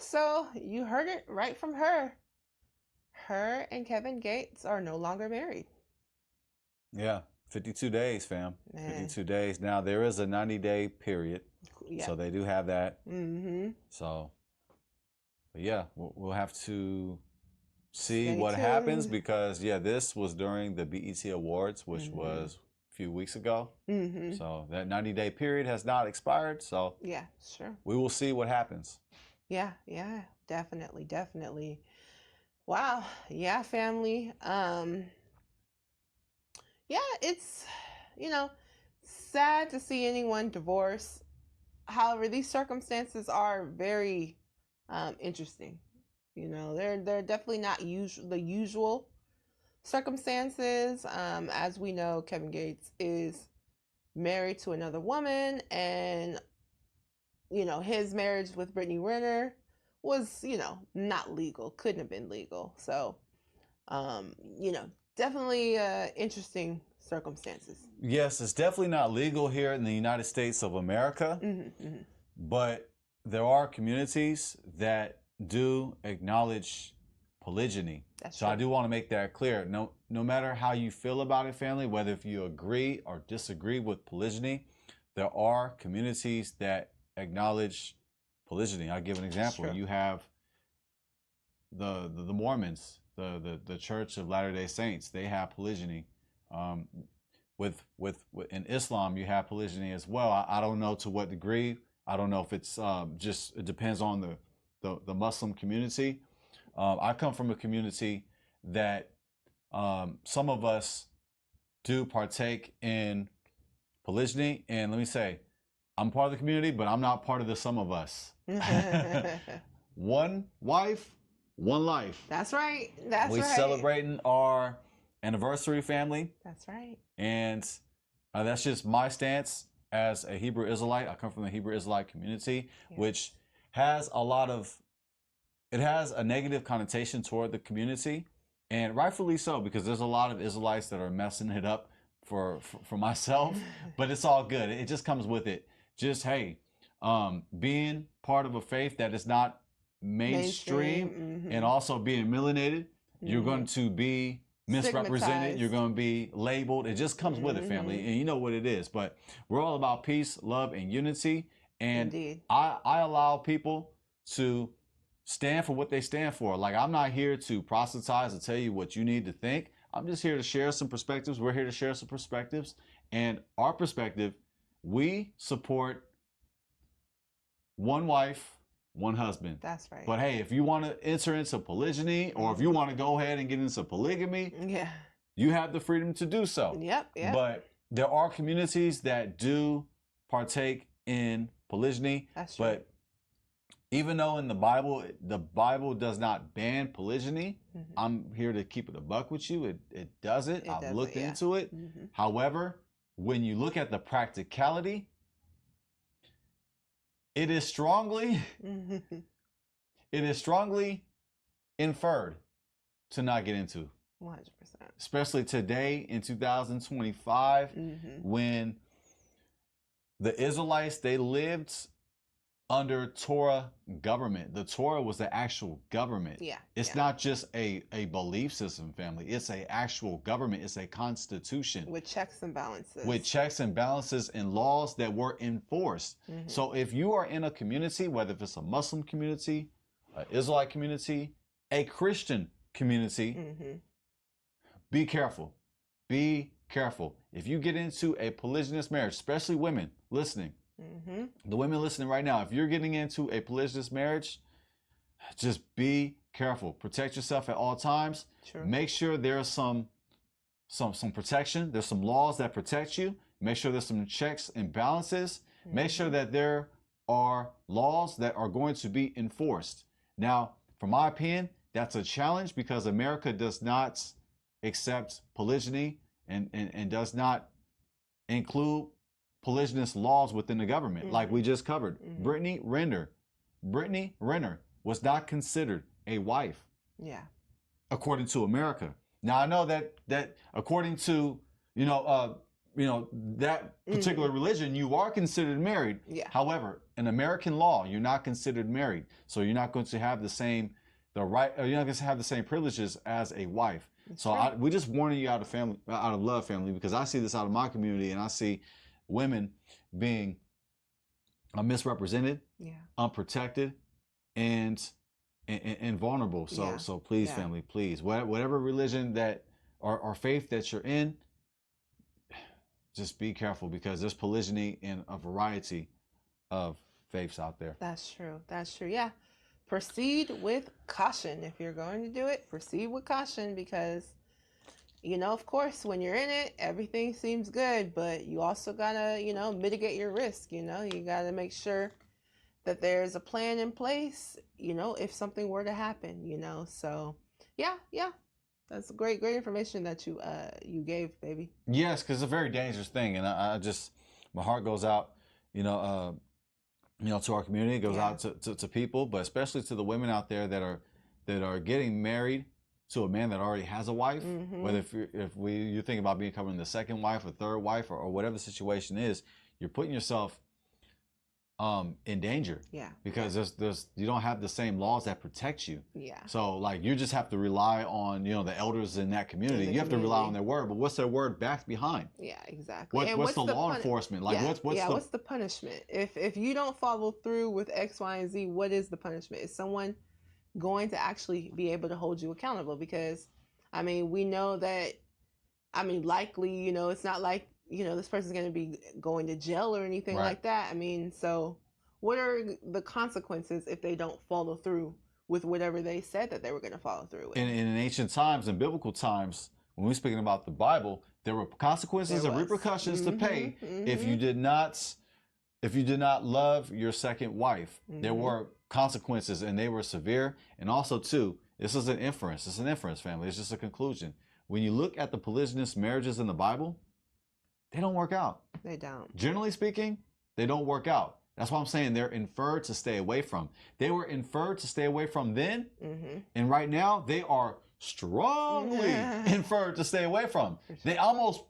[SPEAKER 1] So you heard it right from her. Her and Kevin Gates are no longer married.
[SPEAKER 2] Yeah, 52 days, fam.
[SPEAKER 1] Man.
[SPEAKER 2] 52 days. Now, there is a 90-day period.
[SPEAKER 1] Yeah.
[SPEAKER 2] So they do have that.
[SPEAKER 1] Mm-hmm.
[SPEAKER 2] So, but yeah, we'll have to see
[SPEAKER 1] Stay
[SPEAKER 2] what
[SPEAKER 1] tuned.
[SPEAKER 2] happens because, this was during the BET Awards, which was a few weeks ago.
[SPEAKER 1] Mm-hmm.
[SPEAKER 2] So that 90-day period has not expired. So
[SPEAKER 1] Yeah, sure.
[SPEAKER 2] we will see what happens.
[SPEAKER 1] Yeah, definitely. Wow. Yeah, family. It's, sad to see anyone divorce. However, these circumstances are very interesting. They're definitely not the usual circumstances. As we know, Kevin Gates is married to another woman, and his marriage with Brittany Renner was, not legal, couldn't have been legal. So, definitely interesting circumstances.
[SPEAKER 2] Yes, it's definitely not legal here in the United States of America,
[SPEAKER 1] Mm-hmm.
[SPEAKER 2] but there are communities that do acknowledge polygyny.
[SPEAKER 1] That's
[SPEAKER 2] so
[SPEAKER 1] true.
[SPEAKER 2] I do want to make that clear. No matter how you feel about it, family, whether if you agree or disagree with polygyny, there are communities that acknowledge polygyny. I'll give an example.
[SPEAKER 1] True.
[SPEAKER 2] You have the Mormons, the Church of Latter-day Saints. They have polygyny. With in Islam, you have polygyny as well. I don't know to what degree. I don't know if it's just, it depends on the Muslim community. I come from a community that some of us do partake in polygyny. And let me say, I'm part of the community, but I'm not part of the some of us. One wife, one life.
[SPEAKER 1] That's right. That's
[SPEAKER 2] we
[SPEAKER 1] right.
[SPEAKER 2] celebrating our anniversary, family.
[SPEAKER 1] That's right.
[SPEAKER 2] And that's just my stance as a Hebrew Israelite. I come from the Hebrew Israelite community, which has it has a negative connotation toward the community, and rightfully so, because there's a lot of Israelites that are messing it up for myself, but it's all good. It just comes with it. Just, hey, being part of a faith that is not mainstream and also being melanated, you're going to be misrepresented, you're going to be labeled. It just comes with it, family, and you know what it is. But we're all about peace, love, and unity, and
[SPEAKER 1] Indeed.
[SPEAKER 2] I allow people to stand for what they stand for. Like, I'm not here to proselytize and tell you what you need to think. I'm just here to share some perspectives. We're here to share some perspectives, and our perspective, we support one wife, one husband.
[SPEAKER 1] That's right.
[SPEAKER 2] But hey, if you want to enter into polygyny, or if you want to go ahead and get into polygamy, you have the freedom to do so.
[SPEAKER 1] Yep.
[SPEAKER 2] But there are communities that do partake in polygyny.
[SPEAKER 1] That's true.
[SPEAKER 2] But even though in the Bible does not ban polygyny, I'm here to keep it a buck with you. It doesn't. I've looked into it. However, when you look at the practicality, it is strongly inferred to not get into.
[SPEAKER 1] 100%.
[SPEAKER 2] Especially today in 2025, when the Israelites, they lived under Torah government. The Torah was the actual government. It's not just a belief system, family. It's an actual government. It's a constitution.
[SPEAKER 1] With checks and balances.
[SPEAKER 2] With checks and balances and laws that were enforced. So if you are in a community, whether it's a Muslim community, an Israelite community, a Christian community, be careful. Be careful. If you get into a polygynous marriage, especially women listening, the women listening right now, if you're getting into a polygynous marriage, just be careful. Protect yourself at all times. Make sure there's some protection. There's some laws that protect you. Make sure there's some checks and balances. Make sure that there are laws that are going to be enforced. Now, from my opinion, that's a challenge because America does not accept polygyny and does not include polygynous laws within the government, like we just covered. Brittany Renner was not considered a wife. According to America. Now I know that according to that particular religion, you are considered married. However, in American law, you're not considered married, so you're not going to have you're not going to have the same privileges as a wife. We're just warning you out of love, family, because I see this out of my community, and I see women being misrepresented, unprotected, and vulnerable. So please, family, please, whatever religion that or faith that you're in, just be careful, because there's polygyny in a variety of faiths out there.
[SPEAKER 1] That's true. Yeah. Proceed with caution. If you're going to do it, proceed with caution, because of course, when you're in it, everything seems good, but you also gotta, mitigate your risk. You gotta make sure that there's a plan in place, if something were to happen, So, yeah, that's great information that you gave, baby.
[SPEAKER 2] Yes, because it's a very dangerous thing, and I just, my heart goes out, to our community. It goes
[SPEAKER 1] Yeah.
[SPEAKER 2] out to people, but especially to the women out there that are getting married to a man that already has a wife.
[SPEAKER 1] Mhm.
[SPEAKER 2] Whether you think about becoming the second wife or third wife or whatever the situation is, you're putting yourself in danger.
[SPEAKER 1] Yeah.
[SPEAKER 2] Because there's you don't have the same laws that protect you.
[SPEAKER 1] Yeah.
[SPEAKER 2] So like you just have to rely on the elders in that community. You have to rely on their word, but what's their word backed behind?
[SPEAKER 1] Yeah, exactly.
[SPEAKER 2] What's the law enforcement? Like
[SPEAKER 1] yeah,
[SPEAKER 2] what's
[SPEAKER 1] the punishment? If you don't follow through with X, Y, and Z, what is the punishment? Is someone going to actually be able to hold you accountable? Because I mean, we know that likely, it's not like, this person's going to be going to jail or anything
[SPEAKER 2] Right.
[SPEAKER 1] like that. I mean, so what are the consequences if they don't follow through with whatever they said that they were going to follow through with?
[SPEAKER 2] in ancient times, in biblical times, when we're speaking about the Bible, there were consequences and repercussions to pay if you did not love your second wife. There were consequences, and they were severe. And also, too, this is an inference. It's an inference, family. It's just a conclusion. When you look at the polygynous marriages in the Bible, they don't work out.
[SPEAKER 1] They don't.
[SPEAKER 2] Generally speaking, they don't work out. That's why I'm saying they're inferred to stay away from. They were inferred to stay away from then, and right now they are strongly inferred to stay away from. They almost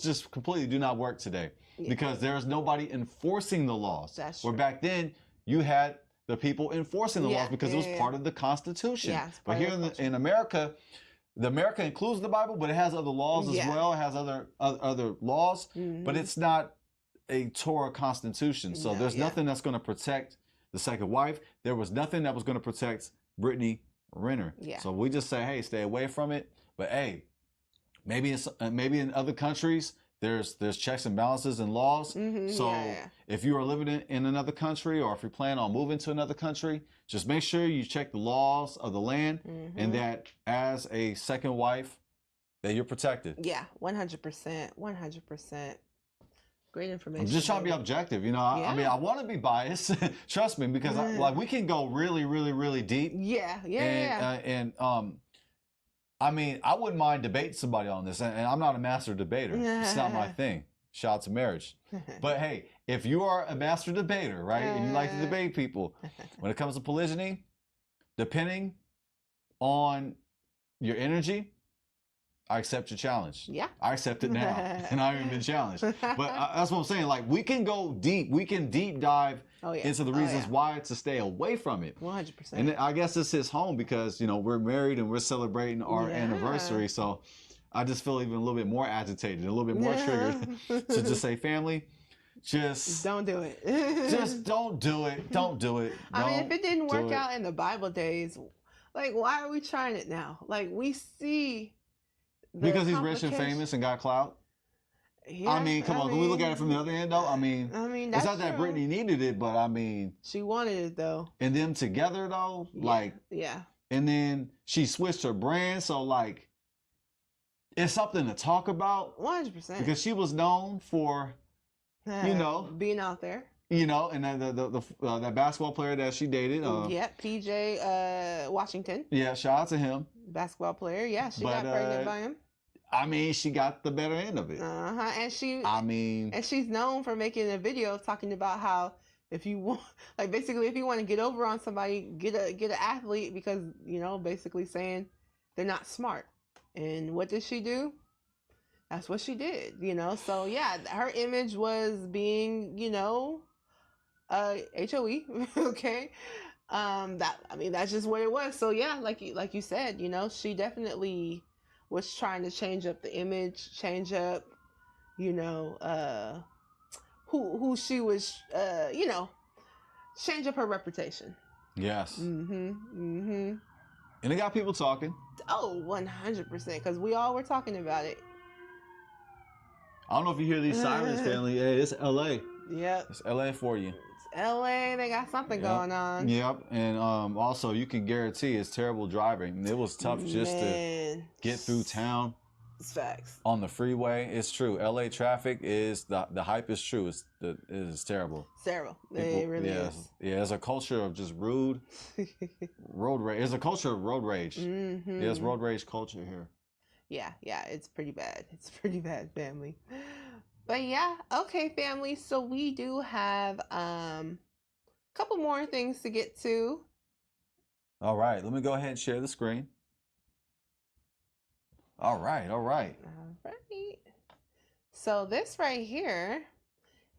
[SPEAKER 2] just completely do not work today because there's nobody enforcing the laws.
[SPEAKER 1] That's
[SPEAKER 2] Where
[SPEAKER 1] true.
[SPEAKER 2] back then you had the people enforcing the
[SPEAKER 1] Yeah,
[SPEAKER 2] laws because it was part of the Constitution.
[SPEAKER 1] Yeah, it's
[SPEAKER 2] But
[SPEAKER 1] part
[SPEAKER 2] here
[SPEAKER 1] of the culture.
[SPEAKER 2] in America, the America includes the Bible, but it has other laws as well. It has other laws, but it's not a Torah constitution. So there's nothing that's going to protect the second wife. There was nothing that was going to protect Brittany Renner.
[SPEAKER 1] Yeah.
[SPEAKER 2] So we just say, hey, stay away from it. But hey, maybe in other countries there's checks and balances and laws. So if you are living in another country, or if you plan on moving to another country, just make sure you check the laws of the land, and that as a second wife, that you're protected.
[SPEAKER 1] Yeah, 100%. 100%. Great information.
[SPEAKER 2] I'm just trying to be objective, I mean, I want to be biased, trust me, because we can go really, really, really deep. And I mean, I wouldn't mind debating somebody on this, and I'm not a master debater. It's not my thing. Shout out to marriage. But hey, if you are a master debater, right, and you like to debate people, when it comes to polygyny, depending on your energy, I accept your challenge.
[SPEAKER 1] Yeah.
[SPEAKER 2] I accept it now, and I haven't been challenged. But that's what I'm saying. Like, we can go deep. We can deep dive into the reasons why to stay away from it.
[SPEAKER 1] 100%.
[SPEAKER 2] And I guess this hits home because, we're married and we're celebrating our anniversary. So I just feel even a little bit more agitated, a little bit more triggered to just say, family, just
[SPEAKER 1] don't do it.
[SPEAKER 2] Just don't do it. Don't do it.
[SPEAKER 1] I mean, if it didn't work out in the Bible days, like, why are we trying it now? Like, we see...
[SPEAKER 2] Because he's rich and famous and got clout?
[SPEAKER 1] Yeah,
[SPEAKER 2] I mean, come on. Can we look at it from the other end, though? I mean,
[SPEAKER 1] that's
[SPEAKER 2] it's not that Brittany needed it, but I mean...
[SPEAKER 1] She wanted it, though.
[SPEAKER 2] And them together, though? Like...
[SPEAKER 1] Yeah.
[SPEAKER 2] And then she switched her brand, so, like... It's something to talk about.
[SPEAKER 1] 100%.
[SPEAKER 2] Because she was known for,
[SPEAKER 1] being out there.
[SPEAKER 2] And that basketball player that she dated.
[SPEAKER 1] PJ Washington.
[SPEAKER 2] Yeah, shout out to him.
[SPEAKER 1] Basketball player. Yeah, she got pregnant by him.
[SPEAKER 2] I mean, she got the better end of it.
[SPEAKER 1] And she's known for making a video talking about how if you want, like, basically, if you want to get over on somebody, get an athlete, because, basically saying they're not smart. And what did she do? That's what she did, So yeah, her image was being, HOE, okay. That's just what it was. So yeah, like you said, she definitely was trying to change up the image, change up, who she was, change up her reputation.
[SPEAKER 2] Yes.
[SPEAKER 1] And
[SPEAKER 2] it got people talking.
[SPEAKER 1] Oh, 100%, because we all were talking about it.
[SPEAKER 2] I don't know if you hear these sirens, family. Hey, it's LA.
[SPEAKER 1] Yep.
[SPEAKER 2] It's LA for you.
[SPEAKER 1] It's LA. They got something going on.
[SPEAKER 2] Yep. And also, you can guarantee it's terrible driving. It was tough just to get through town.
[SPEAKER 1] It's facts.
[SPEAKER 2] On the freeway. It's true. LA traffic is, the hype is true. It is terrible.
[SPEAKER 1] It's terrible. It really is.
[SPEAKER 2] Yeah, there's a culture of just road rage. There's a culture of road rage. There's road rage culture here.
[SPEAKER 1] Yeah, it's pretty bad. It's pretty bad, family. But yeah, okay, family. So we do have a couple more things to get to.
[SPEAKER 2] All right, let me go ahead and share the screen. All right, all right.
[SPEAKER 1] All right. So this right here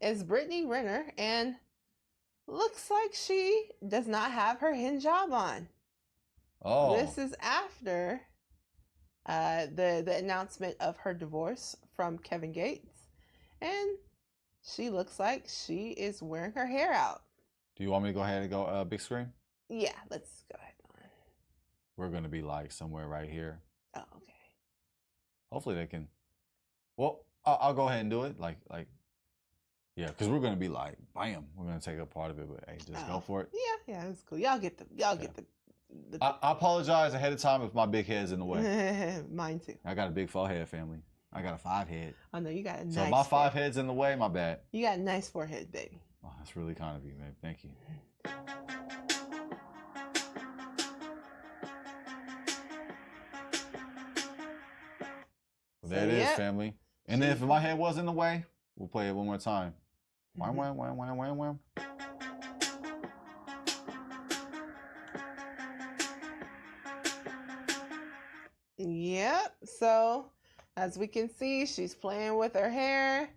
[SPEAKER 1] is Brittany Renner, and looks like she does not have her hijab on.
[SPEAKER 2] Oh.
[SPEAKER 1] This is after the announcement of her divorce from Kevin Gates, and she looks like she is wearing her hair out.
[SPEAKER 2] Do you want me to go ahead and go big screen?
[SPEAKER 1] Yeah, let's go ahead on.
[SPEAKER 2] We're gonna be like somewhere right here.
[SPEAKER 1] Oh, okay.
[SPEAKER 2] Hopefully they can. Well, I'll go ahead and do it. Like, yeah, because we're gonna be like, bam, we're gonna take a part of it. But hey, just go for it.
[SPEAKER 1] Yeah, it's cool. Y'all get the.
[SPEAKER 2] I apologize ahead of time if my big head's in the way.
[SPEAKER 1] Mine too.
[SPEAKER 2] I got a big 4-head family. I got a 5-head.
[SPEAKER 1] Oh no, you got a nice.
[SPEAKER 2] So if my 5 head's in the way, my bad.
[SPEAKER 1] You got a nice forehead, baby.
[SPEAKER 2] Oh, that's really kind of you, babe. Thank you. Well, there it is, family. And then if my head was in the way, we'll play it one more time. Wham, wham, wham, wham, wham, wham.
[SPEAKER 1] Yep. So as we can see, she's playing with her hair.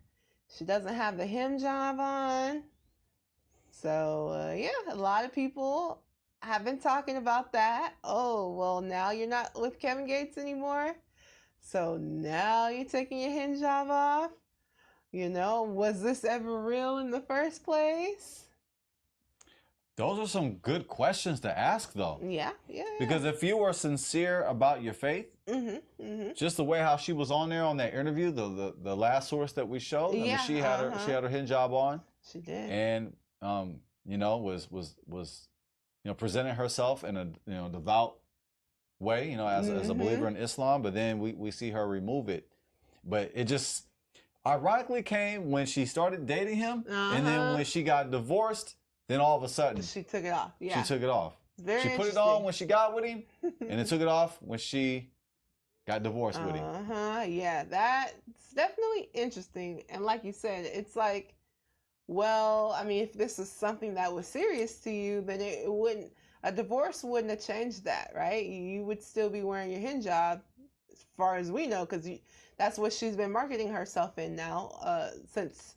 [SPEAKER 1] She doesn't have the hijab on. So yeah, a lot of people have been talking about that. Oh, well, now you're not with Kevin Gates anymore. So now you're taking your hijab off. You know, was this ever real in the first place?
[SPEAKER 2] Those are some good questions to ask, though.
[SPEAKER 1] Yeah.
[SPEAKER 2] Because if you were sincere about your faith, just the way how she was on there on that interview, the last source that we showed, I mean, she had her hijab on.
[SPEAKER 1] She did.
[SPEAKER 2] And you know, was you know, presenting herself in a devout way, you know, as a believer in Islam. But then we see her remove it. But it just ironically came when she started dating him, and then when she got divorced. Then all of a sudden,
[SPEAKER 1] she took it off. Yeah.
[SPEAKER 2] She took it off.
[SPEAKER 1] She
[SPEAKER 2] put it on when she got with him, and then took it off when she got divorced with him.
[SPEAKER 1] Yeah, that's definitely interesting. And like you said, it's like, well, I mean, if this is something that was serious to you, then it wouldn't. A divorce wouldn't have changed that, right? You would still be wearing your hijab, as far as we know, because that's what she's been marketing herself in now, since,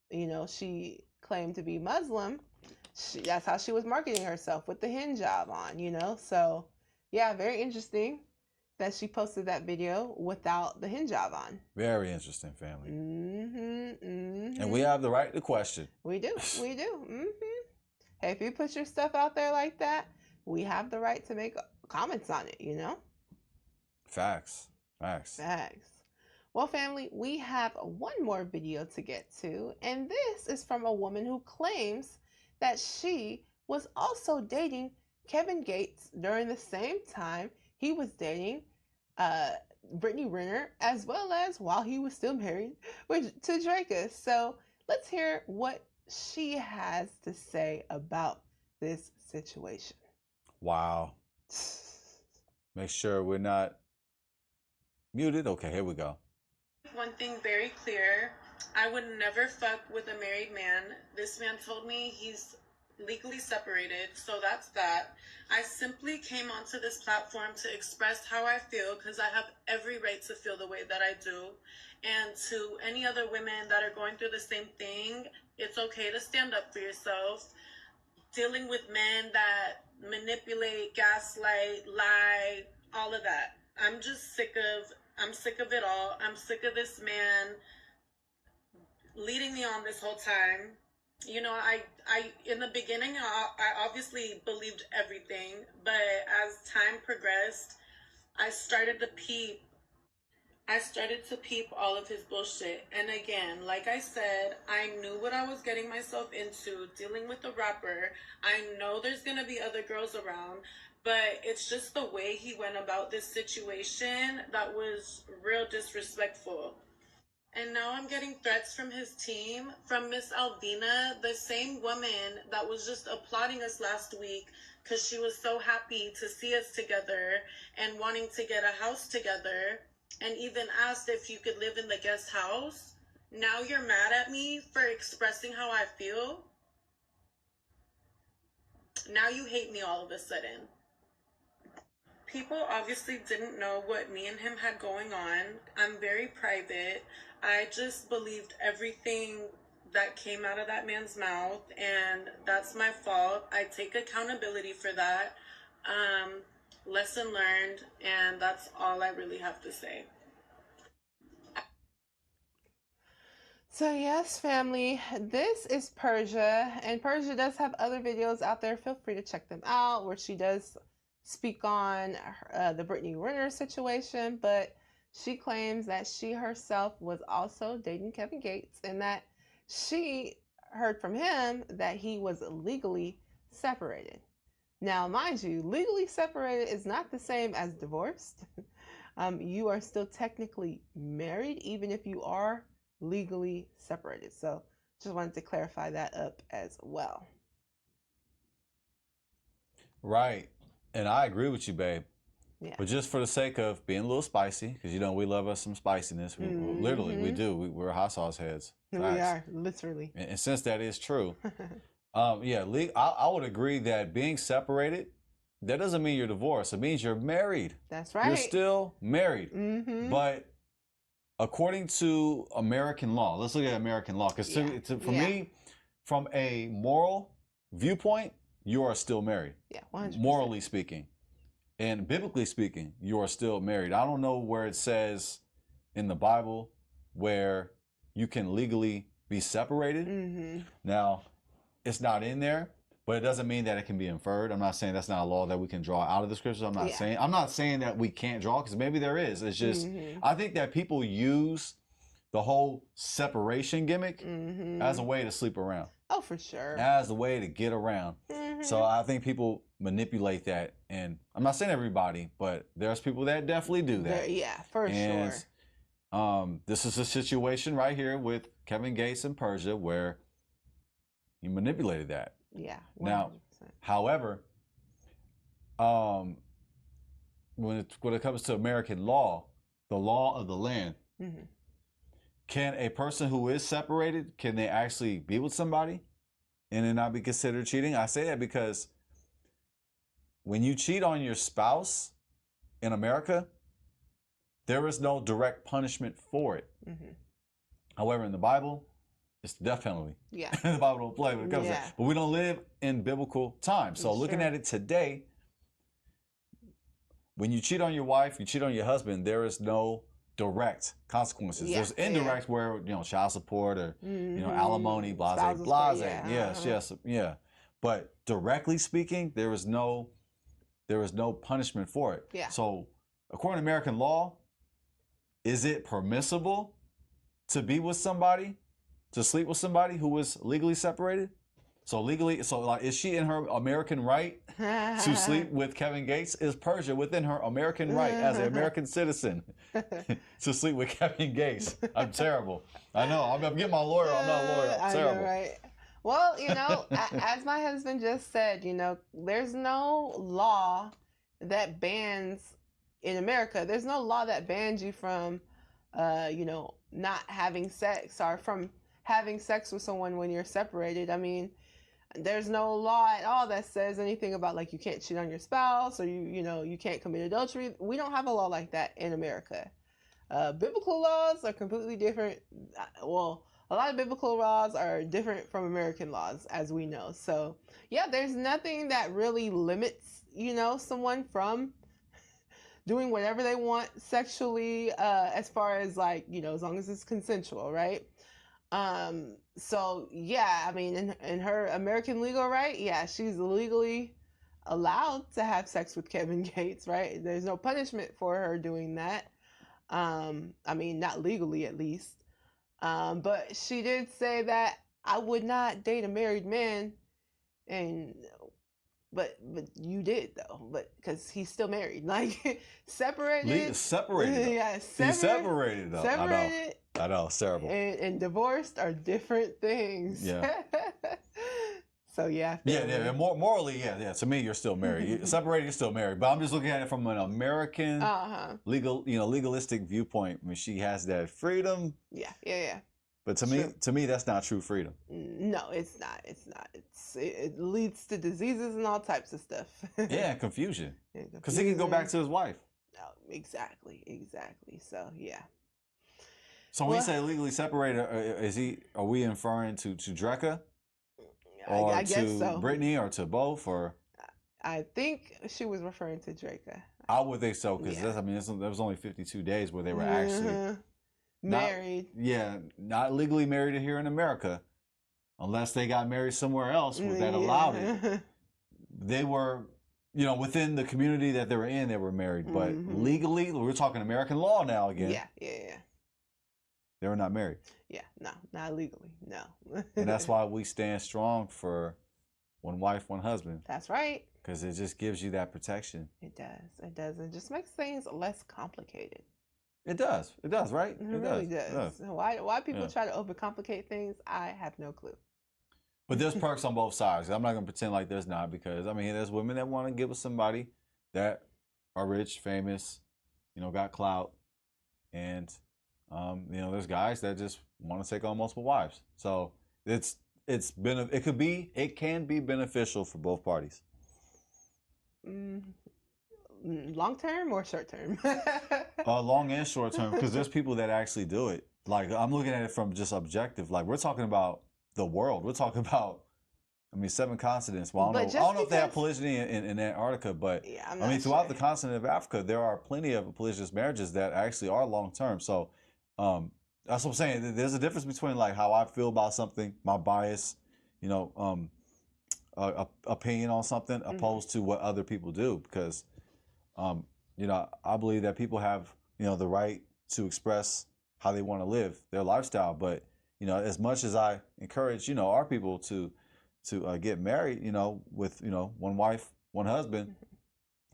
[SPEAKER 1] you know, she claimed to be Muslim. That's how she was marketing herself, with the hijab on, you know. So yeah, very interesting that she posted that video without the hijab on.
[SPEAKER 2] Very interesting, family. And we have the right to question.
[SPEAKER 1] We do. Hey, if you put your stuff out there like that, we have the right to make comments on it, you know.
[SPEAKER 2] Facts.
[SPEAKER 1] Well, family, we have one more video to get to, and this is from a woman who claims that she was also dating Kevin Gates during the same time he was dating Brittany Renner, as well as while he was still married to Dracus. So let's hear what she has to say about this situation.
[SPEAKER 2] Wow. Make sure we're not muted. Okay, here we go.
[SPEAKER 6] One thing very clear, I would never fuck with a married man. This man told me he's legally separated, so that's that. I simply came onto this platform to express how I feel, because I have every right to feel the way that I do. And to any other women that are going through the same thing, it's okay to stand up for yourself. Dealing with men that manipulate, gaslight, lie, all of that. I'm sick of it all. I'm sick of this man leading me on this whole time. You know, I in the beginning, I obviously believed everything, but as time progressed, I started to peep all of his bullshit. And again, like I said, I knew what I was getting myself into, dealing with a rapper. I know there's gonna be other girls around, but it's just the way he went about this situation that was real disrespectful. And now I'm getting threats from his team, from Miss Alvina, the same woman that was just applauding us last week because she was so happy to see us together and wanting to get a house together, and even asked if you could live in the guest house. Now you're mad at me for expressing how I feel. Now you hate me all of a sudden. People obviously didn't know what me and him had going on. I'm very private. I just believed everything that came out of that man's mouth, and that's my fault. I take accountability for that. Lesson learned, and that's all I really have to say.
[SPEAKER 1] So yes, family, this is Persia, and Persia does have other videos out there. Feel free to check them out, where she does speak on the Brittany Renner situation, but she claims that she herself was also dating Kevin Gates, and that she heard from him that he was legally separated. Now, mind you, legally separated is not the same as divorced. You are still technically married, even if you are legally separated. So just wanted to clarify that up as well.
[SPEAKER 2] Right. And I agree with you, babe.
[SPEAKER 1] Yeah.
[SPEAKER 2] But just for the sake of being a little spicy, because, you know, we love us some spiciness. Literally, we do. We're hot sauce heads.
[SPEAKER 1] We are, literally.
[SPEAKER 2] And since that is true, I would agree that being separated, that doesn't mean you're divorced. It means you're married.
[SPEAKER 1] That's right.
[SPEAKER 2] You're still married. But according to American law, let's look at American law. Because for me, from a moral viewpoint, you are still married.
[SPEAKER 1] Yeah, 100%.
[SPEAKER 2] Morally speaking. And biblically speaking, you are still married. I don't know where it says in the Bible where you can legally be separated. Now, it's not in there, but it doesn't mean that it can be inferred. I'm not saying that's not a law that we can draw out of the scriptures. I'm not saying that we can't draw, because maybe there is. It's just I think that people use the whole separation gimmick as a way to sleep around.
[SPEAKER 1] Oh, for sure.
[SPEAKER 2] As a way to get around. So I think people manipulate that, and I'm not saying everybody, but there's people that definitely do that.
[SPEAKER 1] Yeah, for sure.
[SPEAKER 2] This is a situation right here with Kevin Gates and Persia where he manipulated that.
[SPEAKER 1] Yeah. 100%.
[SPEAKER 2] Now, however, when it comes to American law, the law of the land, can a person who is separated, can they actually be with somebody and it not be considered cheating? I say that because when you cheat on your spouse in America, there is no direct punishment for it. However, in the Bible, it's the death penalty.
[SPEAKER 1] Yeah.
[SPEAKER 2] The Bible don't play when it comes to that. But we don't live in biblical times. So looking at it today, when you cheat on your wife, you cheat on your husband, there is no direct consequences. There's indirect where, you know, child support or, you know, alimony, blase. Yes. But directly speaking, there is no punishment for it.
[SPEAKER 1] Yeah.
[SPEAKER 2] So according to American law, is it permissible to be with somebody, to sleep with somebody who is legally separated? So like, is she in her American right to sleep with Kevin Gates? Is Persia within her American right as an American citizen to sleep with Kevin Gates? I'm terrible. I know. I'm getting my lawyer. I'm not a lawyer. I'm terrible.
[SPEAKER 1] I know, right? Well, you know, as my husband just said, you know, there's no law that bans in America. There's no law that bans you from, you know, not having sex or from having sex with someone when you're separated. I mean, there's no law at all that says anything about like you can't cheat on your spouse or you know you can't commit adultery. We don't have a law like that in America. Biblical laws are completely different. Well, a lot of biblical laws are different from American laws, as we know. So yeah, there's nothing that really limits, you know, someone from doing whatever they want sexually, as far as like, you know, as long as it's consensual, right? So yeah, I mean, in her American legal right, yeah, she's legally allowed to have sex with Kevin Gates, right? There's no punishment for her doing that. I mean, not legally at least. But she did say that I would not date a married man, but you did though, but because he's still married, like separated.
[SPEAKER 2] Separated.
[SPEAKER 1] Yeah,
[SPEAKER 2] he's separated though.
[SPEAKER 1] Separated.
[SPEAKER 2] I know, it's terrible.
[SPEAKER 1] And divorced are different things.
[SPEAKER 2] Yeah.
[SPEAKER 1] So yeah.
[SPEAKER 2] Yeah. Morally, yeah. To me, you're still married. Separated, you're still married. But I'm just looking at it from an American legalistic viewpoint. I mean, she has that freedom.
[SPEAKER 1] Yeah.
[SPEAKER 2] But But
[SPEAKER 1] True.
[SPEAKER 2] to me, that's not true freedom.
[SPEAKER 1] No, it's not. It's not. It leads to diseases and all types of stuff.
[SPEAKER 2] Yeah, confusion.
[SPEAKER 1] And
[SPEAKER 2] Because he can go back to his wife.
[SPEAKER 1] No, exactly. So yeah.
[SPEAKER 2] So when you say legally separated, are we inferring to Drecka? Or
[SPEAKER 1] I guess
[SPEAKER 2] to
[SPEAKER 1] so.
[SPEAKER 2] Brittany, or to both, or?
[SPEAKER 1] I think she was referring to Drecka.
[SPEAKER 2] I would think so, because
[SPEAKER 1] Yeah.
[SPEAKER 2] there was only 52 days where they were actually
[SPEAKER 1] married.
[SPEAKER 2] Not legally married here in America, unless they got married somewhere else that allowed it. They were, within the community that they were in, they were married, but legally, we're talking American law now again.
[SPEAKER 1] Yeah.
[SPEAKER 2] They were not married.
[SPEAKER 1] Yeah, no, not legally, no.
[SPEAKER 2] And that's why we stand strong for one wife, one husband.
[SPEAKER 1] That's right.
[SPEAKER 2] Because it just gives you that protection.
[SPEAKER 1] It does. It just makes things less complicated.
[SPEAKER 2] It does, right?
[SPEAKER 1] It really does. Why people try to overcomplicate things, I have no clue.
[SPEAKER 2] But there's perks on both sides. I'm not going to pretend like there's not, because, there's women that want to get with somebody that are rich, famous, got clout. And, there's guys that just want to take on multiple wives. So it can be beneficial for both parties.
[SPEAKER 1] Long term or short term?
[SPEAKER 2] Long and short term, because there's people that actually do it. Like, I'm looking at it from just objective. Like, we're talking about the world. We're talking about, 7 continents. Well, I don't know if they have polygyny in Antarctica, but
[SPEAKER 1] yeah,
[SPEAKER 2] throughout the continent of Africa, there are plenty of polygamous marriages that actually are long term. So that's what I'm saying. There's a difference between like how I feel about something, my bias, opinion on something, opposed to what other people do. Because I believe that people have the right to express how they want to live their lifestyle. But as much as I encourage our people to get married, with one wife, one husband,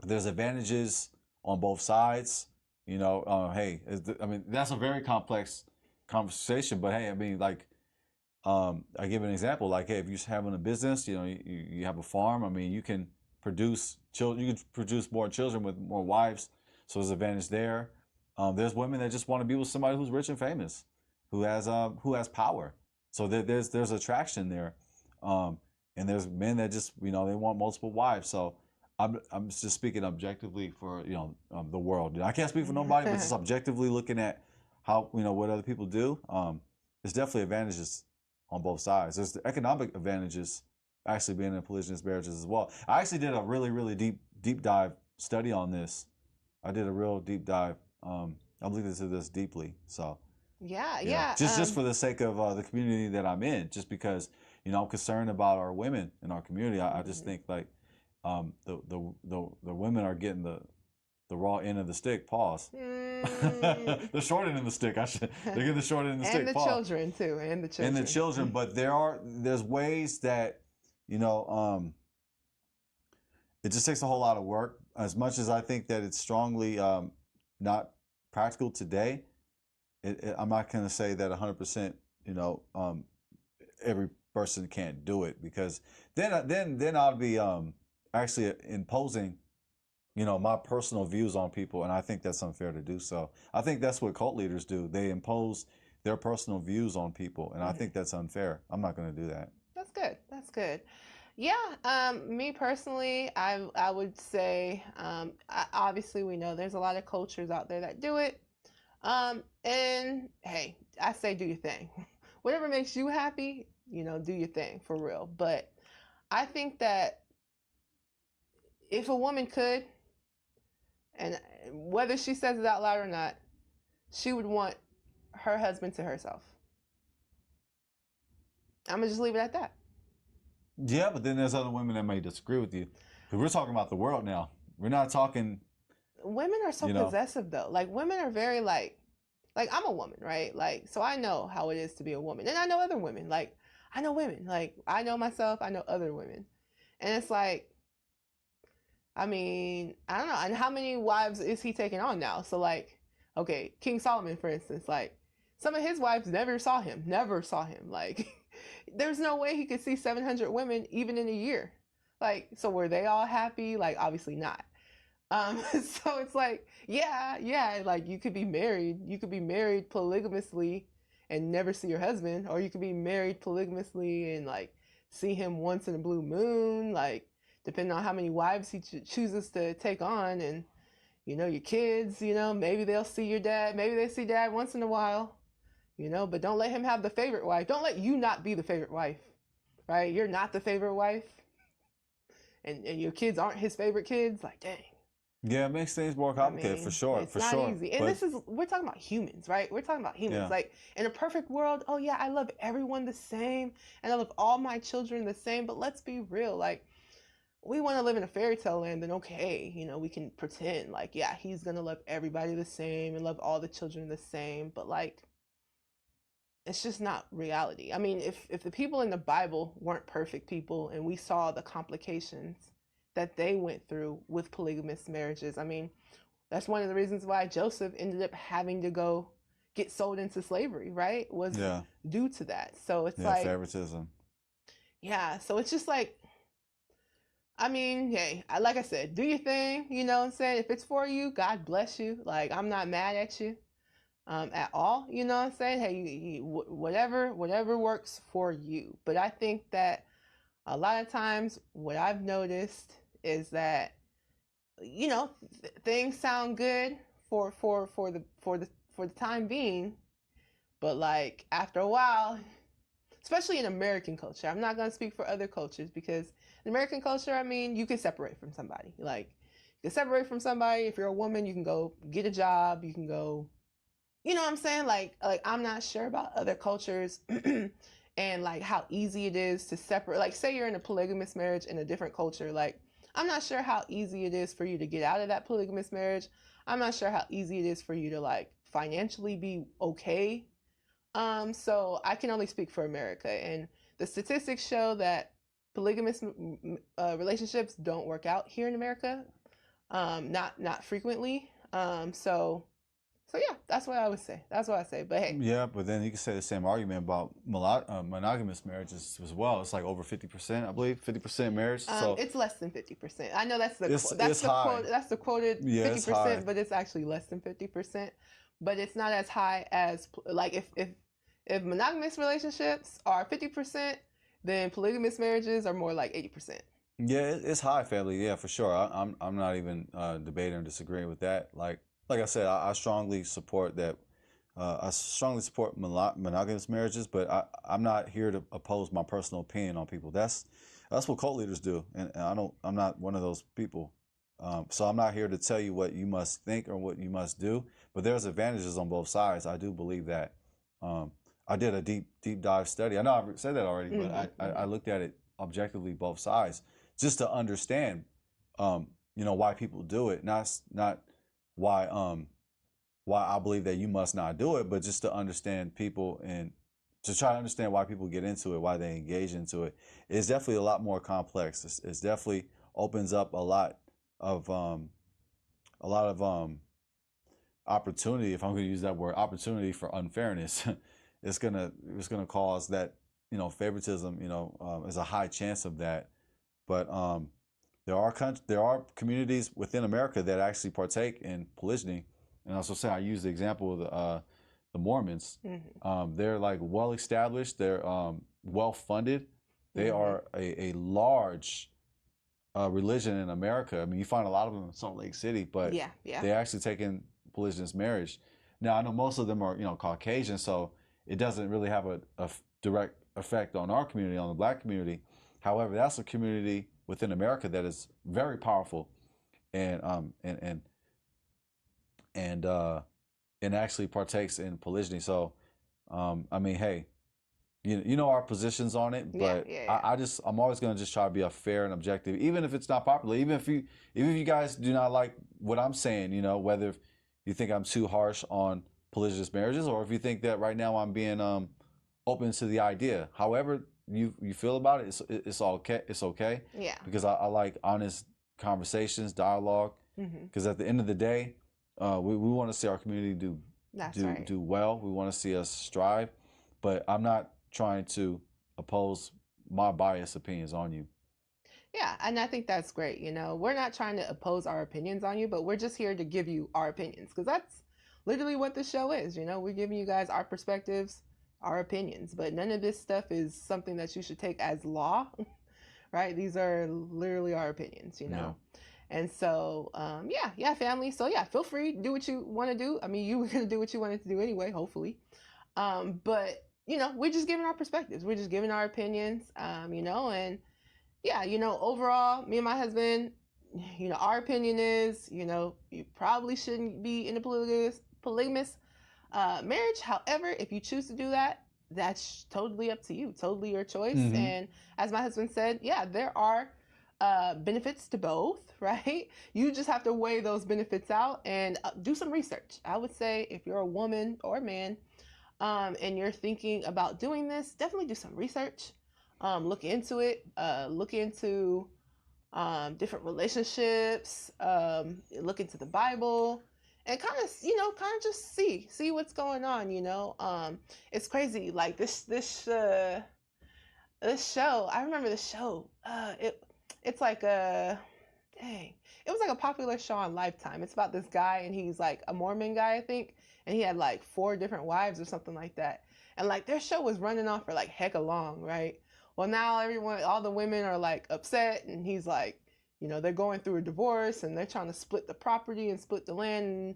[SPEAKER 2] there's advantages on both sides. Hey, that's a very complex conversation. But hey, I give an example. Like, hey, if you're having a business, you have a farm. You can produce children. You can produce more children with more wives. So there's advantage there. There's women that just want to be with somebody who's rich and famous, who has power. So there's attraction there. And there's men that just they want multiple wives. So I'm just speaking objectively for the world. I can't speak for nobody, but just objectively looking at how what other people do. There's definitely advantages on both sides. There's the economic advantages actually being in polygynous marriages as well. I actually did a really, really deep dive study on this. I did a real deep dive. I'm looking into this deeply. So
[SPEAKER 1] yeah.
[SPEAKER 2] Just for the sake of the community that I'm in, just because I'm concerned about our women in our community. I just think like the women are getting the raw end of the stick. Pause. The short end of the stick. They're getting the short end of the stick.
[SPEAKER 1] And the
[SPEAKER 2] pause.
[SPEAKER 1] Children too, and the children.
[SPEAKER 2] And the children, but there's ways that it just takes a whole lot of work. As much as I think that it's strongly not practical today, I'm not going to say that 100%. Every person can't do it, because then I'll be actually imposing my personal views on people, and I think that's unfair to do so. I think that's what cult leaders do. They impose their personal views on people, and I think that's unfair. I'm not going to do that.
[SPEAKER 1] That's good. Yeah, me personally, I would say, obviously we know there's a lot of cultures out there that do it. And hey, I say do your thing. Whatever makes you happy, do your thing for real. But I think that if a woman could, and whether she says it out loud or not, she would want her husband to herself. I'm gonna just leave it at that.
[SPEAKER 2] Yeah, but then there's other women that may disagree with you, because we're talking about the world now. We're not talking. Women
[SPEAKER 1] are so possessive though. Like, women are very like I'm a woman, right? Like, so I know how it is to be a woman, and I know other women. Like, I know women. Like, I know myself. I know other women, and it's like, I don't know. And how many wives is he taking on now? So like, okay, King Solomon, for instance, like some of his wives never saw him. Like, there's no way he could see 700 women even in a year. Like, so were they all happy? Like, obviously not. So it's like, yeah, like you could be married polygamously and never see your husband, or you could be married polygamously and like see him once in a blue moon, like depending on how many wives he chooses to take on. And your kids, maybe they'll see your dad, maybe they see dad once in a while, but don't let him have the favorite wife. Don't let you not be the favorite wife, right? You're not the favorite wife, and your kids aren't his favorite kids. Like, dang.
[SPEAKER 2] Yeah, it makes things more complicated, for sure.
[SPEAKER 1] It's not easy. And we're talking about humans, right? We're talking about humans.
[SPEAKER 2] Yeah.
[SPEAKER 1] Like, in a perfect world, oh yeah, I love everyone the same, and I love all my children the same, but let's be real. Like, we want to live in a fairy tale land, then okay, we can pretend like, yeah, he's gonna love everybody the same and love all the children the same, but like, it's just not reality. I mean, if the people in the Bible weren't perfect people and we saw the complications that they went through with polygamous marriages, I mean, that's one of the reasons why Joseph ended up having to go get sold into slavery, right? Was due to that. So it's like
[SPEAKER 2] favoritism.
[SPEAKER 1] Yeah, so it's just like, I mean, hey, like I said, do your thing, you know what I'm saying? If it's for you, God bless you. Like, I'm not mad at you at all, you know what I'm saying? Hey, whatever works for you. But I think that a lot of times what I've noticed is that, things sound good for the time being, but like after a while, especially in American culture, I'm not going to speak for other cultures, because in American culture, I mean, you can separate from somebody. Like, you can separate from somebody. If you're a woman, you can go get a job. You can go, you know what I'm saying? Like I'm not sure about other cultures and like how easy it is to separate. Like, say you're in a polygamous marriage in a different culture. Like, I'm not sure how easy it is for you to get out of that polygamous marriage. I'm not sure how easy it is for you to like financially be okay. So I can only speak for America, and the statistics show that polygamous relationships don't work out here in America. Not frequently. So yeah, that's what I would say. That's what I say. But hey.
[SPEAKER 2] Yeah, but then you can say the same argument about monogamous marriages as well. It's like over 50%, I believe, 50% marriage. So
[SPEAKER 1] it's less than 50%. I know that's the quoted 50%, but it's actually less than 50%. But it's not as high as like if monogamous relationships are 50%, then polygamous marriages are more like 80%.
[SPEAKER 2] Yeah, it's high, family. Yeah, for sure. I'm not even debating or disagreeing with that. Like I said, I strongly support that. I strongly support monogamous marriages, but I'm not here to oppose my personal opinion on people. That's what cult leaders do, and I'm not one of those people. So I'm not here to tell you what you must think or what you must do. But there's advantages on both sides. I do believe that. I did a deep dive study. I know I've said that already, but I looked at it objectively, both sides, just to understand, why people do it. Not why I believe that you must not do it, but just to understand people and to try to understand why people get into it, why they engage into it. It's definitely a lot more complex. It's definitely opens up a lot of opportunity, if I'm going to use that word, opportunity for unfairness. It's gonna cause that, favoritism, is a high chance of that. But there are communities within America that actually partake in polygyny. And also say, I use the example of the Mormons.
[SPEAKER 1] Mm-hmm.
[SPEAKER 2] They're like well established. They're well funded. They are a large religion in America. I mean, you find a lot of them in Salt Lake City, but they actually take in polygynous marriage. Now, I know most of them are Caucasian, so it doesn't really have a direct effect on our community, on the Black community. However, that's a community within America that is very powerful, and actually partakes in polygyny. So, I mean, hey, you know our positions on it, but I'm always going to just try to be a fair and objective, even if it's not popular, even if you guys do not like what I'm saying, whether you think I'm too harsh on polygynous marriages, or if you think that right now I'm being open to the idea. However you feel about it, it's okay. It's okay.
[SPEAKER 1] Yeah.
[SPEAKER 2] Because I like honest conversations, dialogue. Because at the end of the day, we want to see our community do well. We want to see us strive, but I'm not trying to oppose my biased opinions on you.
[SPEAKER 1] Yeah, and I think that's great. We're not trying to oppose our opinions on you, but we're just here to give you our opinions, because that's literally what this show is. We're giving you guys our perspectives, our opinions, but none of this stuff is something that you should take as law, right? These are literally our opinions, you know? Yeah. And so, yeah, family. So yeah, feel free, do what you want to do. I mean, you were going to do what you wanted to do anyway, hopefully. But you know, we're just giving our perspectives. We're just giving our opinions, you know, and yeah, you know, overall, me and my husband, you know, our opinion is, you know, you probably shouldn't be in a polygamous marriage. However, if you choose to do that, that's totally up to you, totally your choice. Mm-hmm. And as my husband said, yeah, there are benefits to both, right? You just have to weigh those benefits out and do some research. I would say if you're a woman or a man and you're thinking about doing this, definitely do some research. Look into it. Look into different relationships. Look into the Bible. And kind of, you know, kind of just see what's going on, you know. It's crazy. Like this show. I remember the show. It's like it was like a popular show on Lifetime. It's about this guy, and he's like a Mormon guy, I think, and he had like 4 different wives or something like that. And like their show was running on for like hecka long, right? Well, now all the women are like upset, and he's like, you know, they're going through a divorce and they're trying to split the property and split the land. And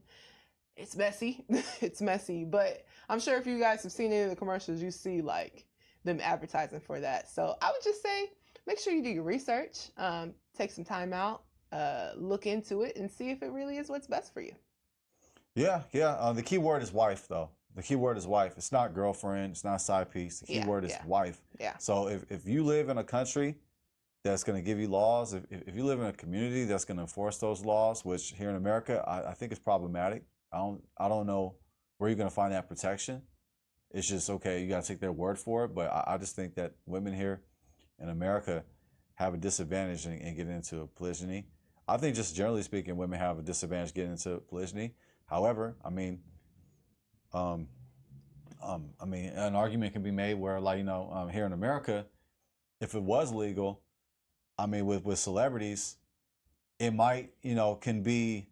[SPEAKER 1] it's messy. It's messy. But I'm sure if you guys have seen any of the commercials, you see like them advertising for that. So I would just say, make sure you do your research, take some time out, look into it and see if it really is what's best for you.
[SPEAKER 2] Yeah. The key word is wife, though. The key word is wife. It's not girlfriend. It's not side piece. The key word is wife.
[SPEAKER 1] Yeah.
[SPEAKER 2] So if you live in a country that's going to give you laws, if you live in a community that's going to enforce those laws, which here in America, I think is problematic. I don't know where you're going to find that protection. It's just, okay, you got to take their word for it. But I just think that women here in America have a disadvantage in getting into polygyny. I think just generally speaking, women have a disadvantage getting into polygyny. However, I mean, an argument can be made where, like, you know, here in America, if it was legal, I mean, with celebrities, it might, you know, it can be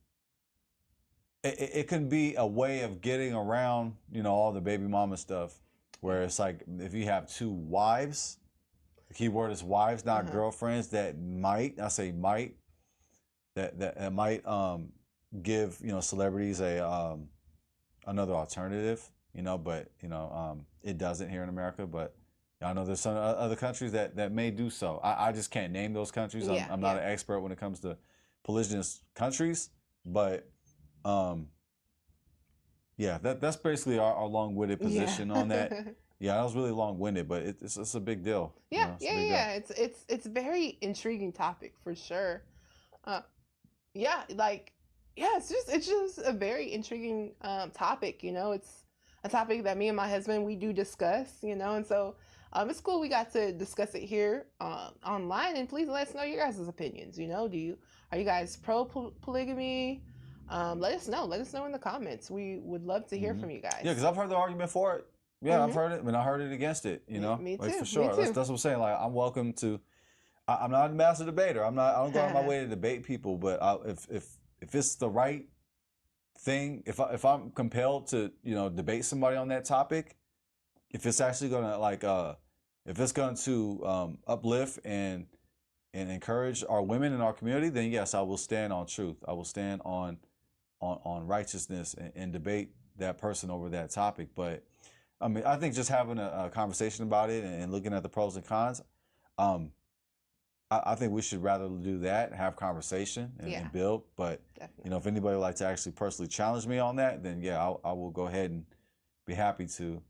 [SPEAKER 2] a way of getting around, you know, all the baby mama stuff, where it's like if you have 2 wives, the key word is wives, not girlfriends, that might give, you know, celebrities another alternative, you know, but, you know, it doesn't here in America. But I know there's some other countries that may do so. I just can't name those countries. I'm not an expert when it comes to polygynous countries, but that's basically our long-winded position on that. Yeah, that was really long-winded, but it's a big deal.
[SPEAKER 1] Yeah, It's a very intriguing topic for sure. It's just a very intriguing topic. You know, it's a topic that me and my husband, we do discuss. You know, and so it's cool we got to discuss it here online. And please let us know your guys' opinions. You know, are you guys pro polygamy? Let us know. Let us know in the comments. We would love to hear from you guys.
[SPEAKER 2] Yeah, because I've heard the argument for it. Yeah, I've heard it, and I heard it against it. You know,
[SPEAKER 1] me too.
[SPEAKER 2] Like, for sure.
[SPEAKER 1] Me too.
[SPEAKER 2] That's what I'm saying. Like, I'm welcome to. I'm not a master debater. I don't go out of my way to debate people. But if it's the right thing, if I'm compelled to, you know, debate somebody on that topic, if it's actually gonna if it's going to uplift and encourage our women in our community, then yes, I will stand on truth. I will stand on righteousness and debate that person over that topic. But I mean, I think just having a conversation about it and looking at the pros and cons, I think we should rather do that, have conversation and build. But definitely. You know, if anybody would like to actually personally challenge me on that, then yeah, I will go ahead and be happy to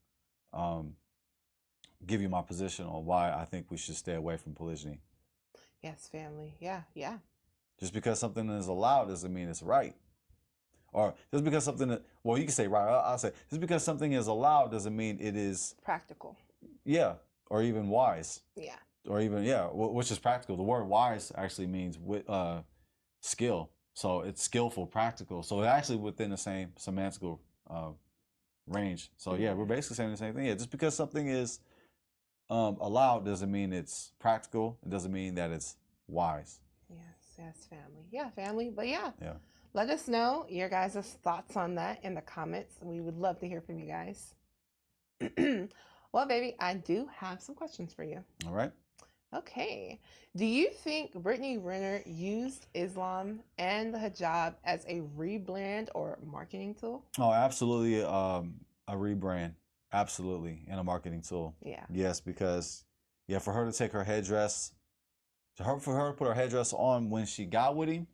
[SPEAKER 2] give you my position on why I think we should stay away from polygyny.
[SPEAKER 1] Yes, family. Yeah.
[SPEAKER 2] Just because something is allowed doesn't mean it's right. Or just because something, you can say right, I'll say, just because something is allowed doesn't mean it is
[SPEAKER 1] practical.
[SPEAKER 2] Yeah, or even wise.
[SPEAKER 1] Yeah.
[SPEAKER 2] Or even, which is practical. The word wise actually means skill. So it's skillful, practical. So actually within the same semantical range. So yeah, we're basically saying the same thing. Yeah, just because something is allowed doesn't mean it's practical. It doesn't mean that it's wise.
[SPEAKER 1] Yes, family. Yeah, family. But yeah. Let us know your guys' thoughts on that in the comments. We would love to hear from you guys. Well, baby, I do have some questions for you.
[SPEAKER 2] All right.
[SPEAKER 1] Okay. Do you think Brittany Renner used Islam and the hijab as a rebrand or marketing tool?
[SPEAKER 2] Oh, absolutely. A rebrand. Absolutely. And a marketing tool.
[SPEAKER 1] Yeah.
[SPEAKER 2] Yes, because, yeah, for her to take her headdress, for her to put her headdress on when she got with him,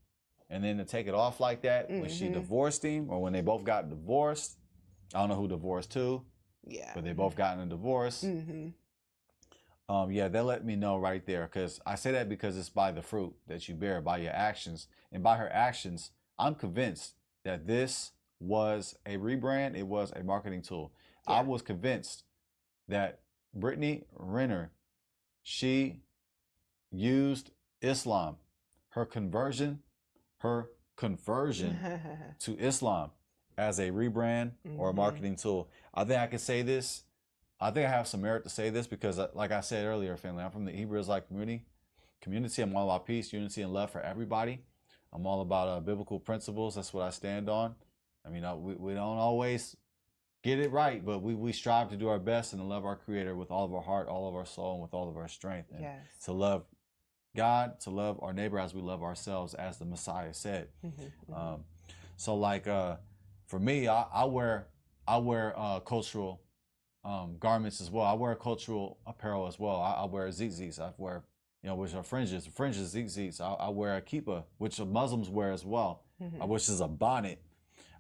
[SPEAKER 2] and then to take it off like that when she divorced him, or when they both got divorced. I don't know who divorced who.
[SPEAKER 1] Yeah.
[SPEAKER 2] But they both gotten a divorce. Yeah, they let me know right there, because I say that because it's by the fruit that you bear, by your actions. And by her actions, I'm convinced that this was a rebrand. It was a marketing tool.
[SPEAKER 1] Yeah.
[SPEAKER 2] I was convinced that Brittany Renner, she used Islam, her conversion to Islam as a rebrand or a marketing tool. I think I can say this. I think I have some merit to say this because, like I said earlier, family, I'm from the Hebrew Israelite community. I'm all about peace, unity, and love for everybody. I'm all about biblical principles. That's what I stand on. I mean, we don't always get it right, but we strive to do our best and to love our Creator with all of our heart, all of our soul, and with all of our strength. And to love God, to love our neighbor as we love ourselves, as the Messiah said. So, like, for me, I wear cultural garments as well. I wear cultural apparel as well. I wear zitzis. I wear, which are fringes, zitzis. I wear a kippah, which Muslims wear as well, which is a bonnet.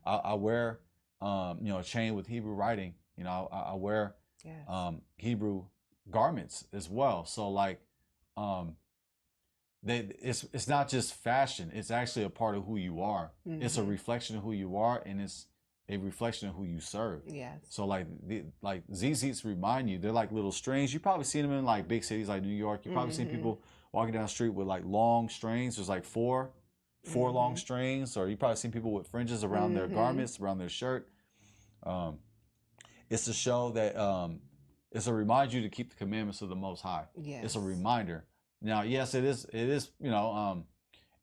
[SPEAKER 2] I wear, a chain with Hebrew writing. I wear Hebrew garments as well. So, like, it's not just fashion. It's actually a part of who you are. It's a reflection of who you are, and it's a reflection of who you serve.
[SPEAKER 1] Yes. So
[SPEAKER 2] like ZZs remind you, they're like little strings. You probably seen them in like big cities like New York. You probably seen people walking down the street with like long strings. There's like four long strings, or you probably seen people with fringes around their garments, around their shirt. It's to show that it's to remind you to keep the commandments of the Most High.
[SPEAKER 1] Yes.
[SPEAKER 2] It's a reminder. Now, yes, it is it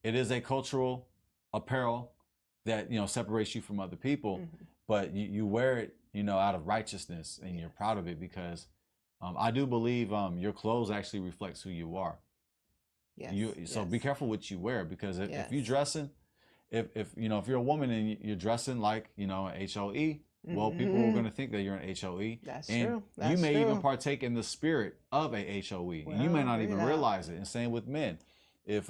[SPEAKER 2] is a cultural apparel that separates you from other people, but you wear it out of righteousness, and you're proud of it, because I do believe your clothes actually reflects who you are. So be careful what you wear, because if you dressing, if you're a woman and you're dressing like an HOE, well, people are going to think that you're an HOE.
[SPEAKER 1] That's
[SPEAKER 2] and
[SPEAKER 1] true.
[SPEAKER 2] You may even partake in the spirit of a HOE.
[SPEAKER 1] Well,
[SPEAKER 2] you may not even realize it. And same with men. If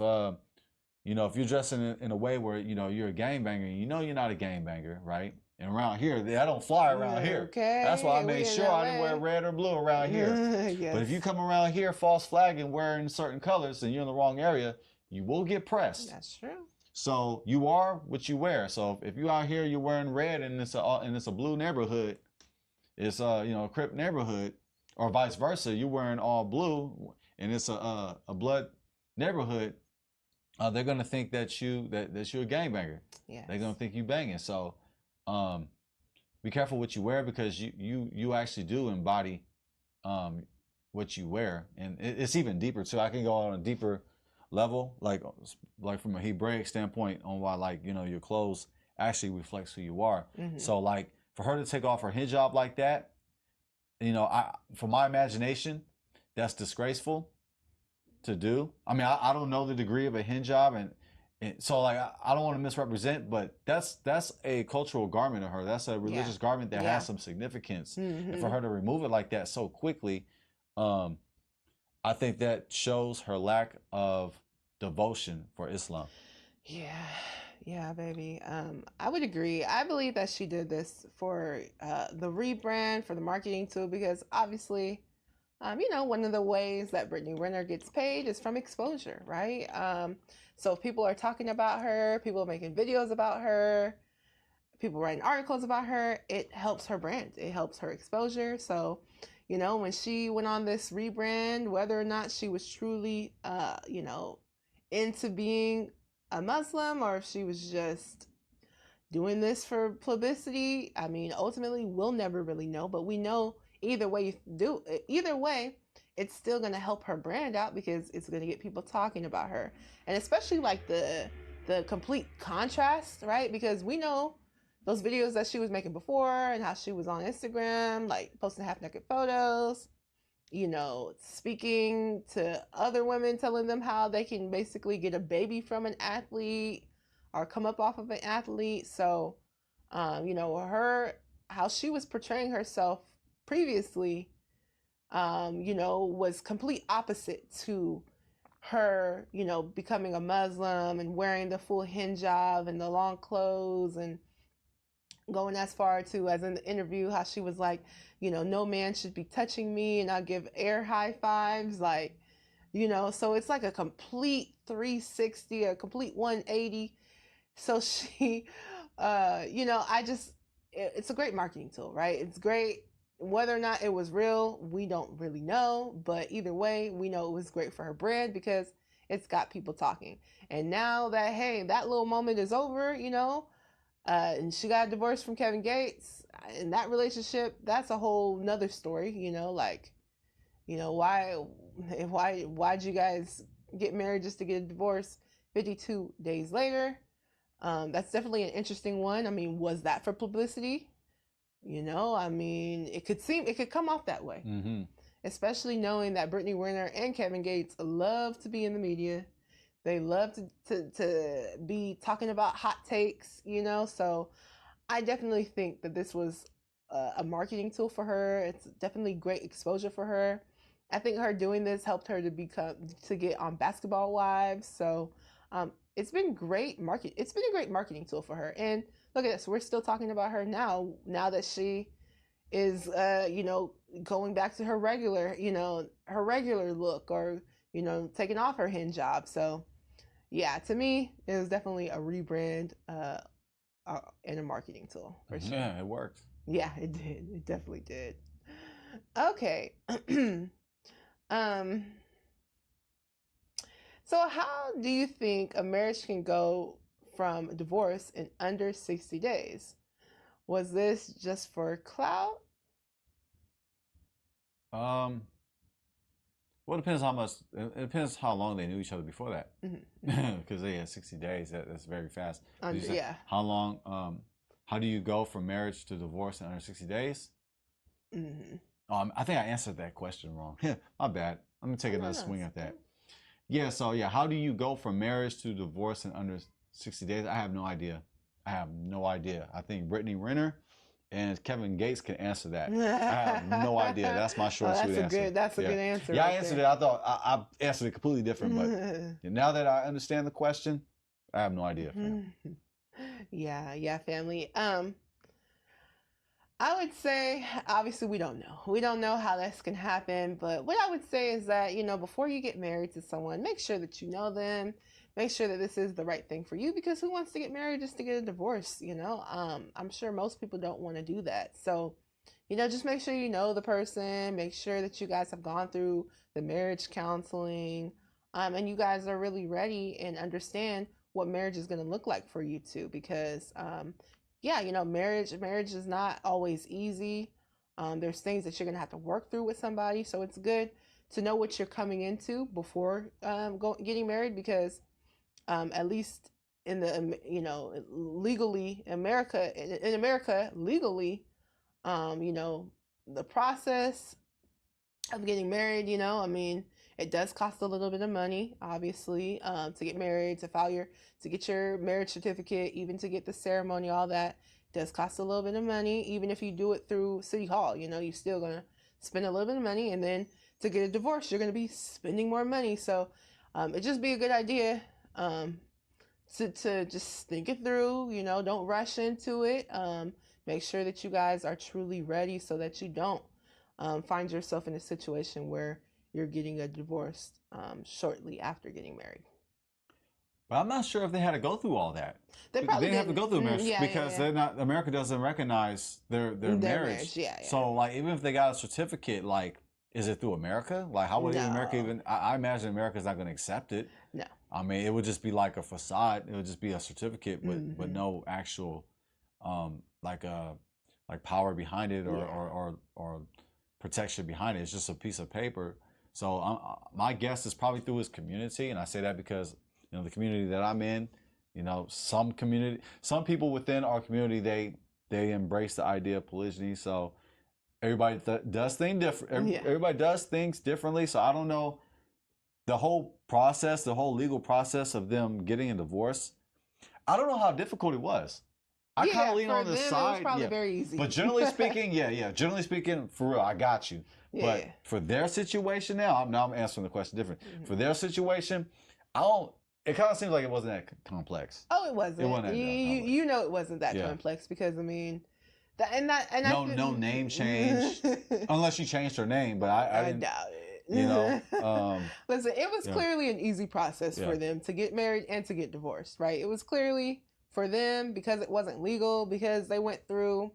[SPEAKER 2] if you're dressing in a way where you're a gangbanger, you're not a gangbanger, right? And around here, I don't fly around here.
[SPEAKER 1] Okay.
[SPEAKER 2] That's why I made sure I didn't wear red or blue around here.
[SPEAKER 1] Yes.
[SPEAKER 2] But if you come around here false flagging, wearing certain colors, and you're in the wrong area, you will get pressed.
[SPEAKER 1] That's true.
[SPEAKER 2] So you are what you wear. So if you out here, you're wearing red, and it's a blue neighborhood, it's a Crip neighborhood, or vice versa, you're wearing all blue, and it's a blood neighborhood, they're gonna think that you're a gangbanger.
[SPEAKER 1] Yeah.
[SPEAKER 2] They're gonna think you banging. So be careful what you wear, because you actually do embody what you wear, and it's even deeper too. I can go on a deeper level, like from a Hebraic standpoint, on why your clothes actually reflects who you are. So like for her to take off her hijab like that, for my imagination, that's disgraceful to do. I mean, I don't know the degree of a hijab, and so like I don't want to misrepresent, but that's a cultural garment of her. That's a religious garment that has some significance. And for her to remove it like that so quickly, I think that shows her lack of devotion for Islam.
[SPEAKER 1] Yeah, baby. I would agree. I believe that she did this for the rebrand, for the marketing tool, because obviously, one of the ways that Brittany Renner gets paid is from exposure, right? So if people are talking about her, people are making videos about her, people writing articles about her, it helps her brand. It helps her exposure. So, when she went on this rebrand, whether or not she was truly, into being a Muslim, or if she was just doing this for publicity, I mean, ultimately we'll never really know, but we know either way it's still going to help her brand out, because it's going to get people talking about her. And especially like the complete contrast, right? Because we know those videos that she was making before and how she was on Instagram, like posting half naked photos, you know, speaking to other women, telling them how they can basically get a baby from an athlete or come up off of an athlete. So, you know, how she was portraying herself previously, you know, was complete opposite to her, you know, becoming a Muslim and wearing the full hijab and the long clothes, and going as far to, as in the interview, how she was like, you know, no man should be touching me, and I'll give air high fives, like, you know, so it's like a complete 360, a complete 180. So she, you know, it's a great marketing tool, right? It's great. Whether or not it was real, we don't really know, but either way, we know it was great for her brand because it's got people talking. And now that, hey, that little moment is over, you know, and she got divorced from Kevin Gates, and that relationship, that's a whole nother story, you know, like, you know, why'd you guys get married just to get a divorce 52 days later? That's definitely an interesting one. I mean, was that for publicity? You know, I mean, it could come off that way, especially knowing that Brittany Renner and Kevin Gates love to be in the media. They love to be talking about hot takes, you know, so I definitely think that this was a marketing tool for her. It's definitely great exposure for her. I think her doing this helped her to get on Basketball Wives. So it's been a great marketing tool for her. And look at this, we're still talking about her now that she is, you know, going back to her regular look, or, you know, taking off her hijab. So yeah, to me, it was definitely a rebrand and a marketing tool for sure.
[SPEAKER 2] Yeah, it worked.
[SPEAKER 1] Yeah, it did. It definitely did. Okay. So how do you think a marriage can go from divorce in under 60 days? Was this just for clout?
[SPEAKER 2] Well, it depends how much. It depends how long they knew each other before that. Because they had 60 days. That's very fast.
[SPEAKER 1] Yeah.
[SPEAKER 2] How long? How do you go from marriage to divorce in under 60 days? I think I answered that question wrong. My bad. Let me take another swing at that. Yeah. So yeah, how do you go from marriage to divorce in under 60 days? I have no idea. I think Brittany Renner and Kevin Gates can answer that. I have no idea. That's my short, sweet answer.
[SPEAKER 1] That's a good answer.
[SPEAKER 2] Yeah, I answered it. I thought I answered it completely different, but now that I understand the question, I have no idea.
[SPEAKER 1] Yeah, family. I would say, obviously, we don't know. We don't know how this can happen, but what I would say is that, you know, before you get married to someone, make sure that you know them. Make sure that this is the right thing for you, because who wants to get married just to get a divorce, you know? I'm sure most people don't want to do that. So, you know, just make sure you know the person. Make sure that you guys have gone through the marriage counseling, and you guys are really ready and understand what marriage is going to look like for you two, because yeah, you know, marriage is not always easy. There's things that you're going to have to work through with somebody. So it's good to know what you're coming into before getting married, because at least in the, you know, legally, in America, legally, you know, the process of getting married, you know, I mean, it does cost a little bit of money, obviously, to get married, to get your marriage certificate, even to get the ceremony, all that does cost a little bit of money. Even if you do it through City Hall, you know, you're still going to spend a little bit of money. And then to get a divorce, you're going to be spending more money. So it'd just be a good idea to just think it through, you know, don't rush into it. Make sure that you guys are truly ready so that you don't find yourself in a situation where you're getting a divorce shortly after getting married.
[SPEAKER 2] But I'm not sure if they had to go through all that.
[SPEAKER 1] They
[SPEAKER 2] didn't have to go through marriage because they're not. America doesn't recognize their marriage. So like, even if they got a certificate, like, is it through America? Like, how would America even? I imagine America's not going to accept it.
[SPEAKER 1] No.
[SPEAKER 2] I mean, it would just be like a facade. It would just be a certificate, but no actual like power behind it or protection behind it. It's just a piece of paper. So my guess is probably through his community, and I say that because, you know, the community that I'm in, You know, some people within our community, they embrace the idea of polygyny. So everybody does things different.
[SPEAKER 1] Yeah.
[SPEAKER 2] Everybody does things differently. So I don't know the whole process, the whole legal process of them getting a divorce. I don't know how difficult it was. I kind of lean on the
[SPEAKER 1] them,
[SPEAKER 2] side.
[SPEAKER 1] It was probably very easy.
[SPEAKER 2] But generally speaking, generally speaking, for real, I got you.
[SPEAKER 1] Yeah.
[SPEAKER 2] But for their situation now I'm answering the question different.
[SPEAKER 1] Mm-hmm.
[SPEAKER 2] For their situation, it kind of seems like it wasn't that complex.
[SPEAKER 1] Oh, it wasn't.
[SPEAKER 2] It wasn't that
[SPEAKER 1] you know it wasn't that complex because I mean,
[SPEAKER 2] no name change unless she changed her name, but I didn't
[SPEAKER 1] doubt it.
[SPEAKER 2] You know,
[SPEAKER 1] listen, it was clearly an easy process for them to get married and to get divorced, right? It was clearly for them because it wasn't legal, because they went through.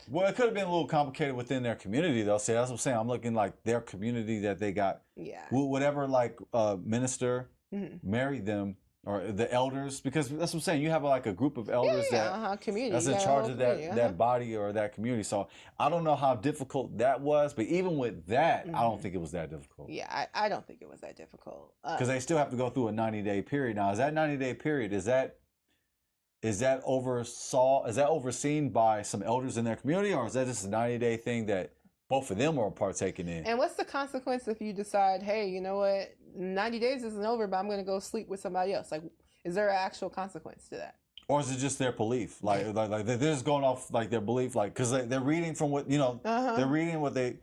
[SPEAKER 2] Well, it could have been a little complicated within their community, though. See, that's what I'm saying. I'm looking like their community that they got.
[SPEAKER 1] Yeah.
[SPEAKER 2] Whatever, like minister married them, or the elders, because that's what I'm saying. You have like a group of elders
[SPEAKER 1] community
[SPEAKER 2] that's in charge of that body or that community. So I don't know how difficult that was, but even with that, I don't think it was that difficult.
[SPEAKER 1] Yeah, I don't think it was that difficult.
[SPEAKER 2] Because they still have to go through a 90-day period. Now, is that 90-day period, is that overseen by some elders in their community, or is that just a 90-day thing that both of them are partaking in?
[SPEAKER 1] And what's the consequence if you decide, hey, you know what, 90 days isn't over, but I'm going to go sleep with somebody else? Like, is there an actual consequence to that?
[SPEAKER 2] Or is it just their belief? Like they're just going off like their belief, like, because they're reading from what, you know, they're reading what they're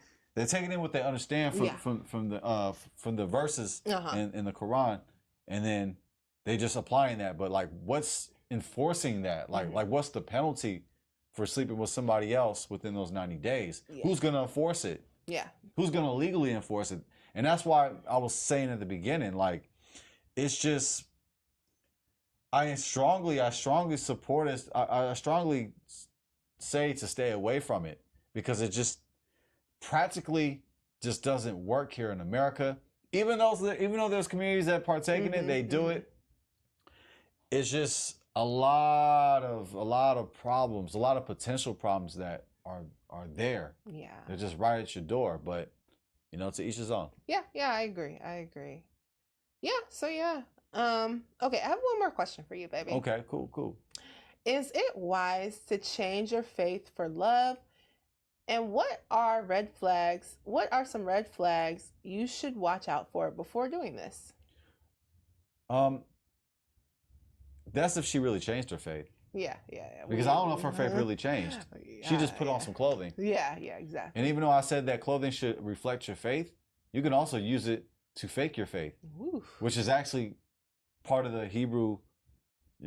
[SPEAKER 2] taking in what they understand from the verses in the Quran, and then they just applying that. But like, what's enforcing that? Like what's the penalty for sleeping with somebody else within those 90 days? Who's going to enforce it? Yeah. Who's going to legally enforce it? And that's why I was saying at the beginning, like, it's just, I strongly support it. I strongly say to stay away from it, because it just practically just doesn't work here in America. Even though there's communities that partake in it, they do it. It's just a lot of problems, a lot of potential problems that are there. Yeah. They're just right at your door, but you know, to each his own.
[SPEAKER 1] Yeah, I agree. Yeah, so yeah. Okay, I have one more question for you, baby.
[SPEAKER 2] Okay, cool.
[SPEAKER 1] Is it wise to change your faith for love? And what are some red flags you should watch out for before doing this?
[SPEAKER 2] That's if she really changed her faith.
[SPEAKER 1] Yeah.
[SPEAKER 2] Because I don't know if her faith really changed. She just put on some clothing.
[SPEAKER 1] Yeah, exactly.
[SPEAKER 2] And even though I said that clothing should reflect your faith, you can also use it to fake your faith, which is actually part of the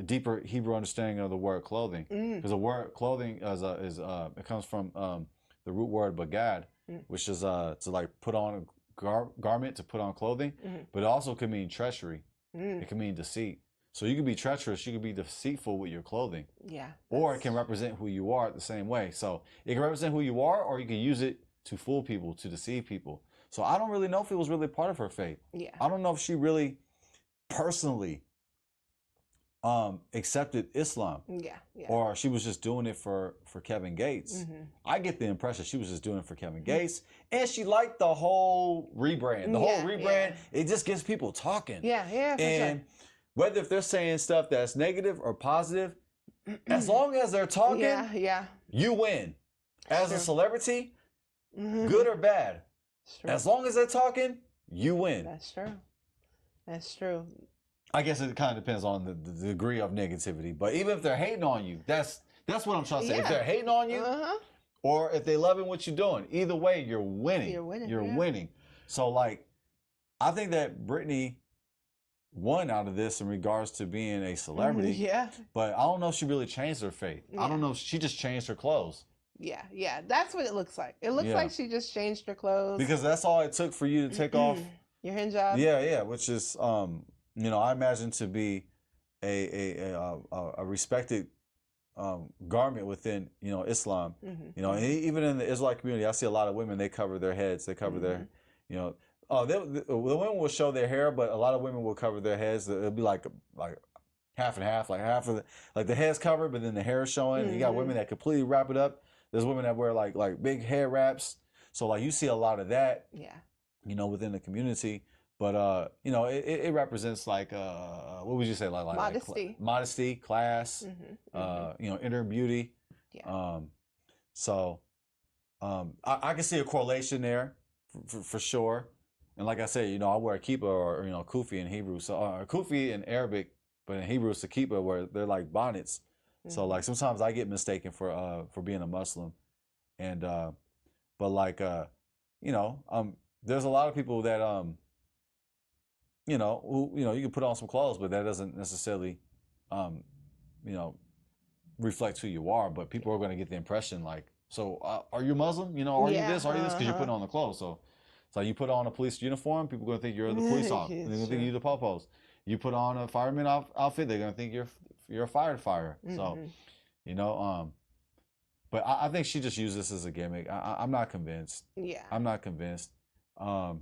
[SPEAKER 2] deeper Hebrew understanding of the word clothing. Because the word clothing it comes from the root word bagad, which is to like put on a garment, to put on clothing, but it also could mean treachery. It can mean deceit. So you can be treacherous, you can be deceitful with your clothing. Yeah. Or it can represent who you are the same way. So it can represent who you are, or you can use it to fool people, to deceive people. So I don't really know if it was really part of her faith. Yeah. I don't know if she really personally accepted Islam. Yeah. Or she was just doing it for Kevin Gates. I get the impression she was just doing it for Kevin Gates. And she liked the whole rebrand. The whole rebrand, it just gets people talking. Yeah, for sure. Whether if they're saying stuff that's negative or positive, as long as they're talking, you win. As a celebrity, good or bad, as long as they're talking, you win.
[SPEAKER 1] That's true.
[SPEAKER 2] I guess it kind of depends on the degree of negativity. But even if they're hating on you, that's what I'm trying to say. If they're hating on you, or if they loving what you're doing, either way, you're winning. You're winning. So like, I think that Brittany won out of this in regards to being a celebrity. But I don't know if she really changed her faith. I don't know if she just changed her clothes.
[SPEAKER 1] Yeah. That's what it looks like. It looks like she just changed her clothes.
[SPEAKER 2] Because that's all it took for you to take off
[SPEAKER 1] your hijab.
[SPEAKER 2] Yeah, which is I imagine to be a respected garment within Islam. And even in the Israelite community, I see a lot of women, they cover their heads, they cover their the women will show their hair, but a lot of women will cover their heads. It'll be like half and half, like half of the head's covered, but then the hair is showing. And you got women that completely wrap it up. There's women that wear like big hair wraps. So like you see a lot of that, within the community. But you know, it represents like what would you say, like
[SPEAKER 1] Modesty.
[SPEAKER 2] modesty, class, you know, inner beauty.
[SPEAKER 1] Yeah.
[SPEAKER 2] So I can see a correlation there for sure. And like I said, you know, I wear a kippah or you know, kufi in Hebrew. So kufi in Arabic, but in Hebrew it's a kippah, where they're like bonnets. So like sometimes I get mistaken for being a Muslim, and but like you know, there's a lot of people that you know, who, you know, you can put on some clothes, but that doesn't necessarily you know, reflect who you are. But people are going to get the impression like, so are you Muslim? You know, are you this? Are you this? Because you're putting on the clothes. So you put on a police uniform, people are going to think you're the police officer. They're going to think you're the popos. You put on a fireman outfit, they're going to think you're a firefighter. So, you know, but I think she just used this as a gimmick. I'm not convinced.
[SPEAKER 1] Yeah.
[SPEAKER 2] I'm not convinced. I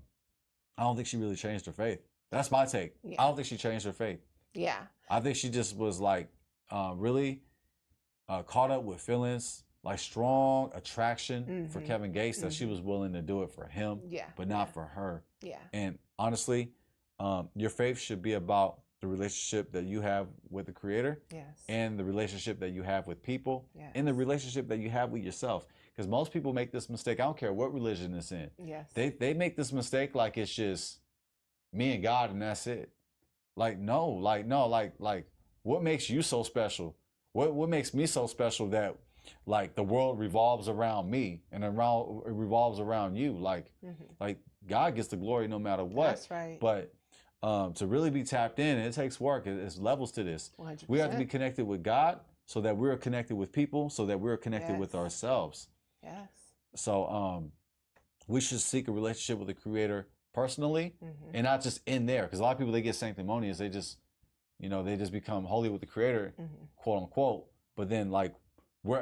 [SPEAKER 2] don't think she really changed her faith. That's my take.
[SPEAKER 1] Yeah.
[SPEAKER 2] I don't think she changed her faith.
[SPEAKER 1] Yeah.
[SPEAKER 2] I think she just was like really caught up with feelings, like strong attraction for Kevin Gates, that she was willing to do it for him, but not for her.
[SPEAKER 1] Yeah.
[SPEAKER 2] And honestly, your faith should be about the relationship that you have with the Creator, and the relationship that you have with people, and the relationship that you have with yourself. Because most people make this mistake. I don't care what religion it's in.
[SPEAKER 1] Yes.
[SPEAKER 2] They make this mistake like it's just me and God and that's it. Like no, what makes you so special? What makes me so special that like the world revolves around me and it revolves around you? Like God gets the glory no matter what.
[SPEAKER 1] That's right.
[SPEAKER 2] But to really be tapped in, it takes work. It's levels to this.
[SPEAKER 1] 100%.
[SPEAKER 2] We have to be connected with God so that we're connected with people, so that we're connected with ourselves.
[SPEAKER 1] Yes.
[SPEAKER 2] So we should seek a relationship with the Creator personally, and not just in there. Because a lot of people, they get sanctimonious. They just, you know, they just become holy with the Creator, quote unquote. But then like,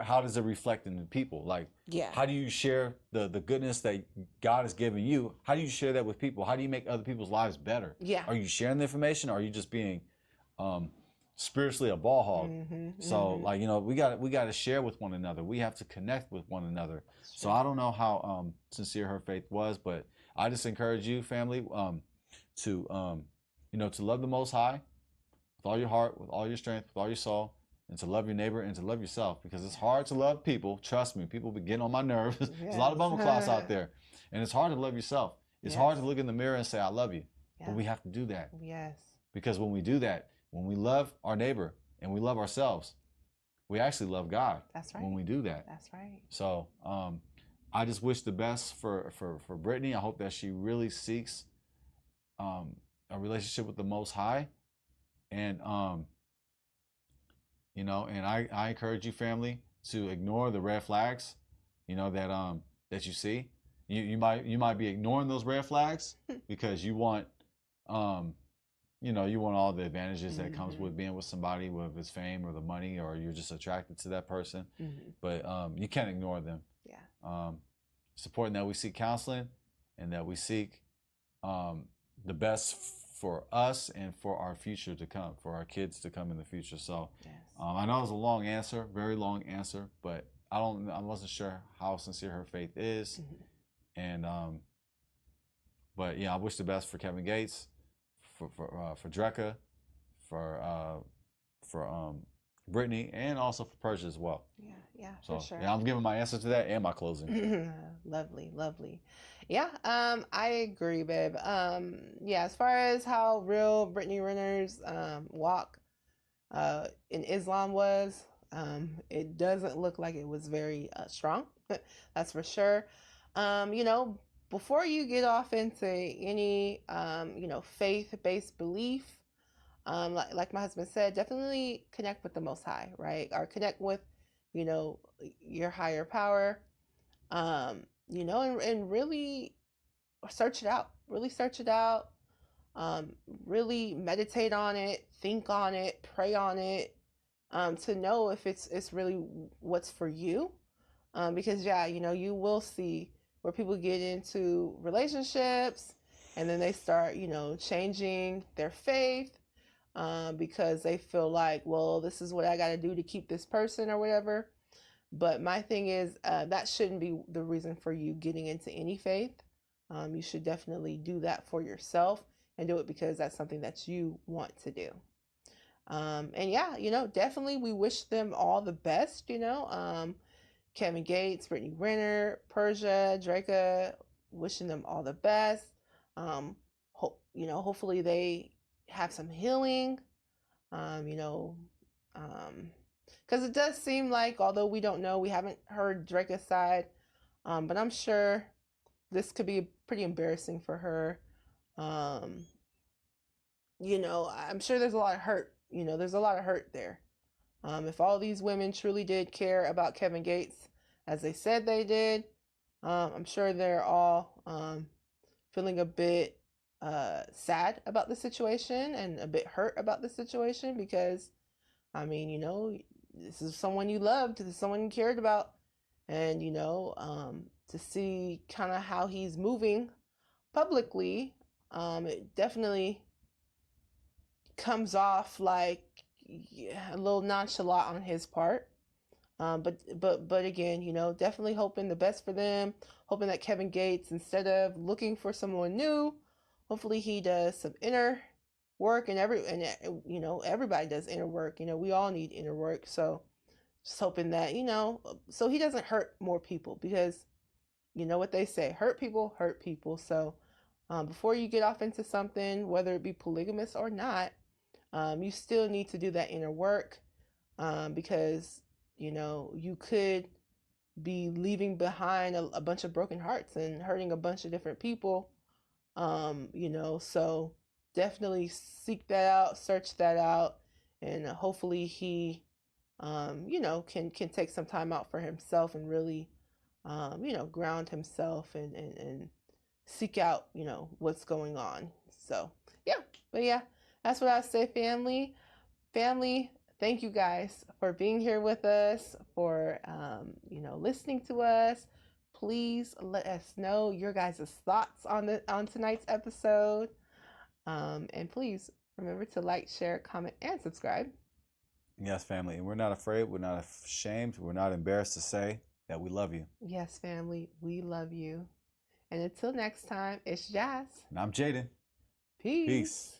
[SPEAKER 2] how does it reflect in the people? Like, how do you share the goodness that God has given you? How do you share that with people? How do you make other people's lives better?
[SPEAKER 1] Yeah.
[SPEAKER 2] Are you sharing the information, or are you just being spiritually a ball hog? So like, you know, we got to share with one another. We have to connect with one another. So I don't know how sincere her faith was, but I just encourage you, family, to you know, to love the Most High with all your heart, with all your strength, with all your soul, and to love your neighbor and to love yourself, because it's hard to love people. Trust me, people be getting on my nerves. There's a lot of bumble clots out there, and it's hard to love yourself. It's hard to look in the mirror and say, I love you. But we have to do that.
[SPEAKER 1] Yes.
[SPEAKER 2] Because when we do that, when we love our neighbor and we love ourselves, we actually love God.
[SPEAKER 1] That's right.
[SPEAKER 2] When we do that.
[SPEAKER 1] That's right.
[SPEAKER 2] So I just wish the best for Brittany. I hope that she really seeks a relationship with the Most High. And you know, and I encourage you, family, to ignore the red flags, you know, that you see. You might be ignoring those red flags because you want you know, you want all the advantages that comes with being with somebody, whether it's fame or the money, or you're just attracted to that person. But you can't ignore them.
[SPEAKER 1] Yeah.
[SPEAKER 2] It's important that we seek counseling and that we seek the best for us and for our future to come, for our kids to come in the future. So I know it was a long answer, very long answer, but I wasn't sure how sincere her faith is. And but yeah, I wish the best for Kevin Gates, for Drecka, for Brittany, and also for Persia as well.
[SPEAKER 1] Yeah,
[SPEAKER 2] So
[SPEAKER 1] for sure.
[SPEAKER 2] yeah, I'm giving my answer to that and my closing.
[SPEAKER 1] Lovely. Yeah, I agree, babe. Yeah, as far as how real Brittany Renner's walk in Islam was, it doesn't look like it was very strong. That's for sure. You know, before you get off into any you know, faith-based belief, like my husband said, definitely connect with the Most High, right? Or connect with, you know, your higher power, you know, and really search it out. Really search it out. Really meditate on it, think on it, pray on it, to know if it's really what's for you. Because yeah, you know, you will see where people get into relationships and then they start, you know, changing their faith, because they feel like, well, this is what I got to do to keep this person or whatever. But my thing is, that shouldn't be the reason for you getting into any faith. You should definitely do that for yourself and do it because that's something that you want to do. And yeah, definitely we wish them all the best, Kevin Gates, Brittany Renner, Persia, Draca, wishing them all the best. Hopefully they have some healing, because it does seem like, although we don't know, we haven't heard Draca's side, but I'm sure this could be pretty embarrassing for her. I'm sure there's a lot of hurt, there's a lot of hurt there. If all these women truly did care about Kevin Gates, as they said they did, I'm sure they're all feeling a bit sad about the situation and a bit hurt about the situation because, this is someone you loved, this is someone you cared about, and, to see kind of how he's moving publicly, it definitely comes off like a little nonchalant on his part. But again, definitely hoping the best for them, hoping that Kevin Gates, instead of looking for someone new, hopefully he does some inner work, and everybody does inner work. We all need inner work. So just hoping that, so he doesn't hurt more people, because you know what they say, hurt people hurt people. So before you get off into something, whether it be polygamous or not, you still need to do that inner work, because you could be leaving behind a bunch of broken hearts and hurting a bunch of different people. So definitely seek that out, search that out, and hopefully he, can take some time out for himself and really, ground himself and seek out, what's going on. So yeah, but yeah, that's what I say, family. Thank you guys for being here with us, for, listening to us. Please let us know your guys' thoughts on tonight's episode. And please remember to like, share, comment, and subscribe.
[SPEAKER 2] Yes, family. And we're not afraid. We're not ashamed. We're not embarrassed to say that we love you.
[SPEAKER 1] Yes, family. We love you. And until next time, it's Jazz.
[SPEAKER 2] And I'm Jaden.
[SPEAKER 1] Peace.
[SPEAKER 2] Peace.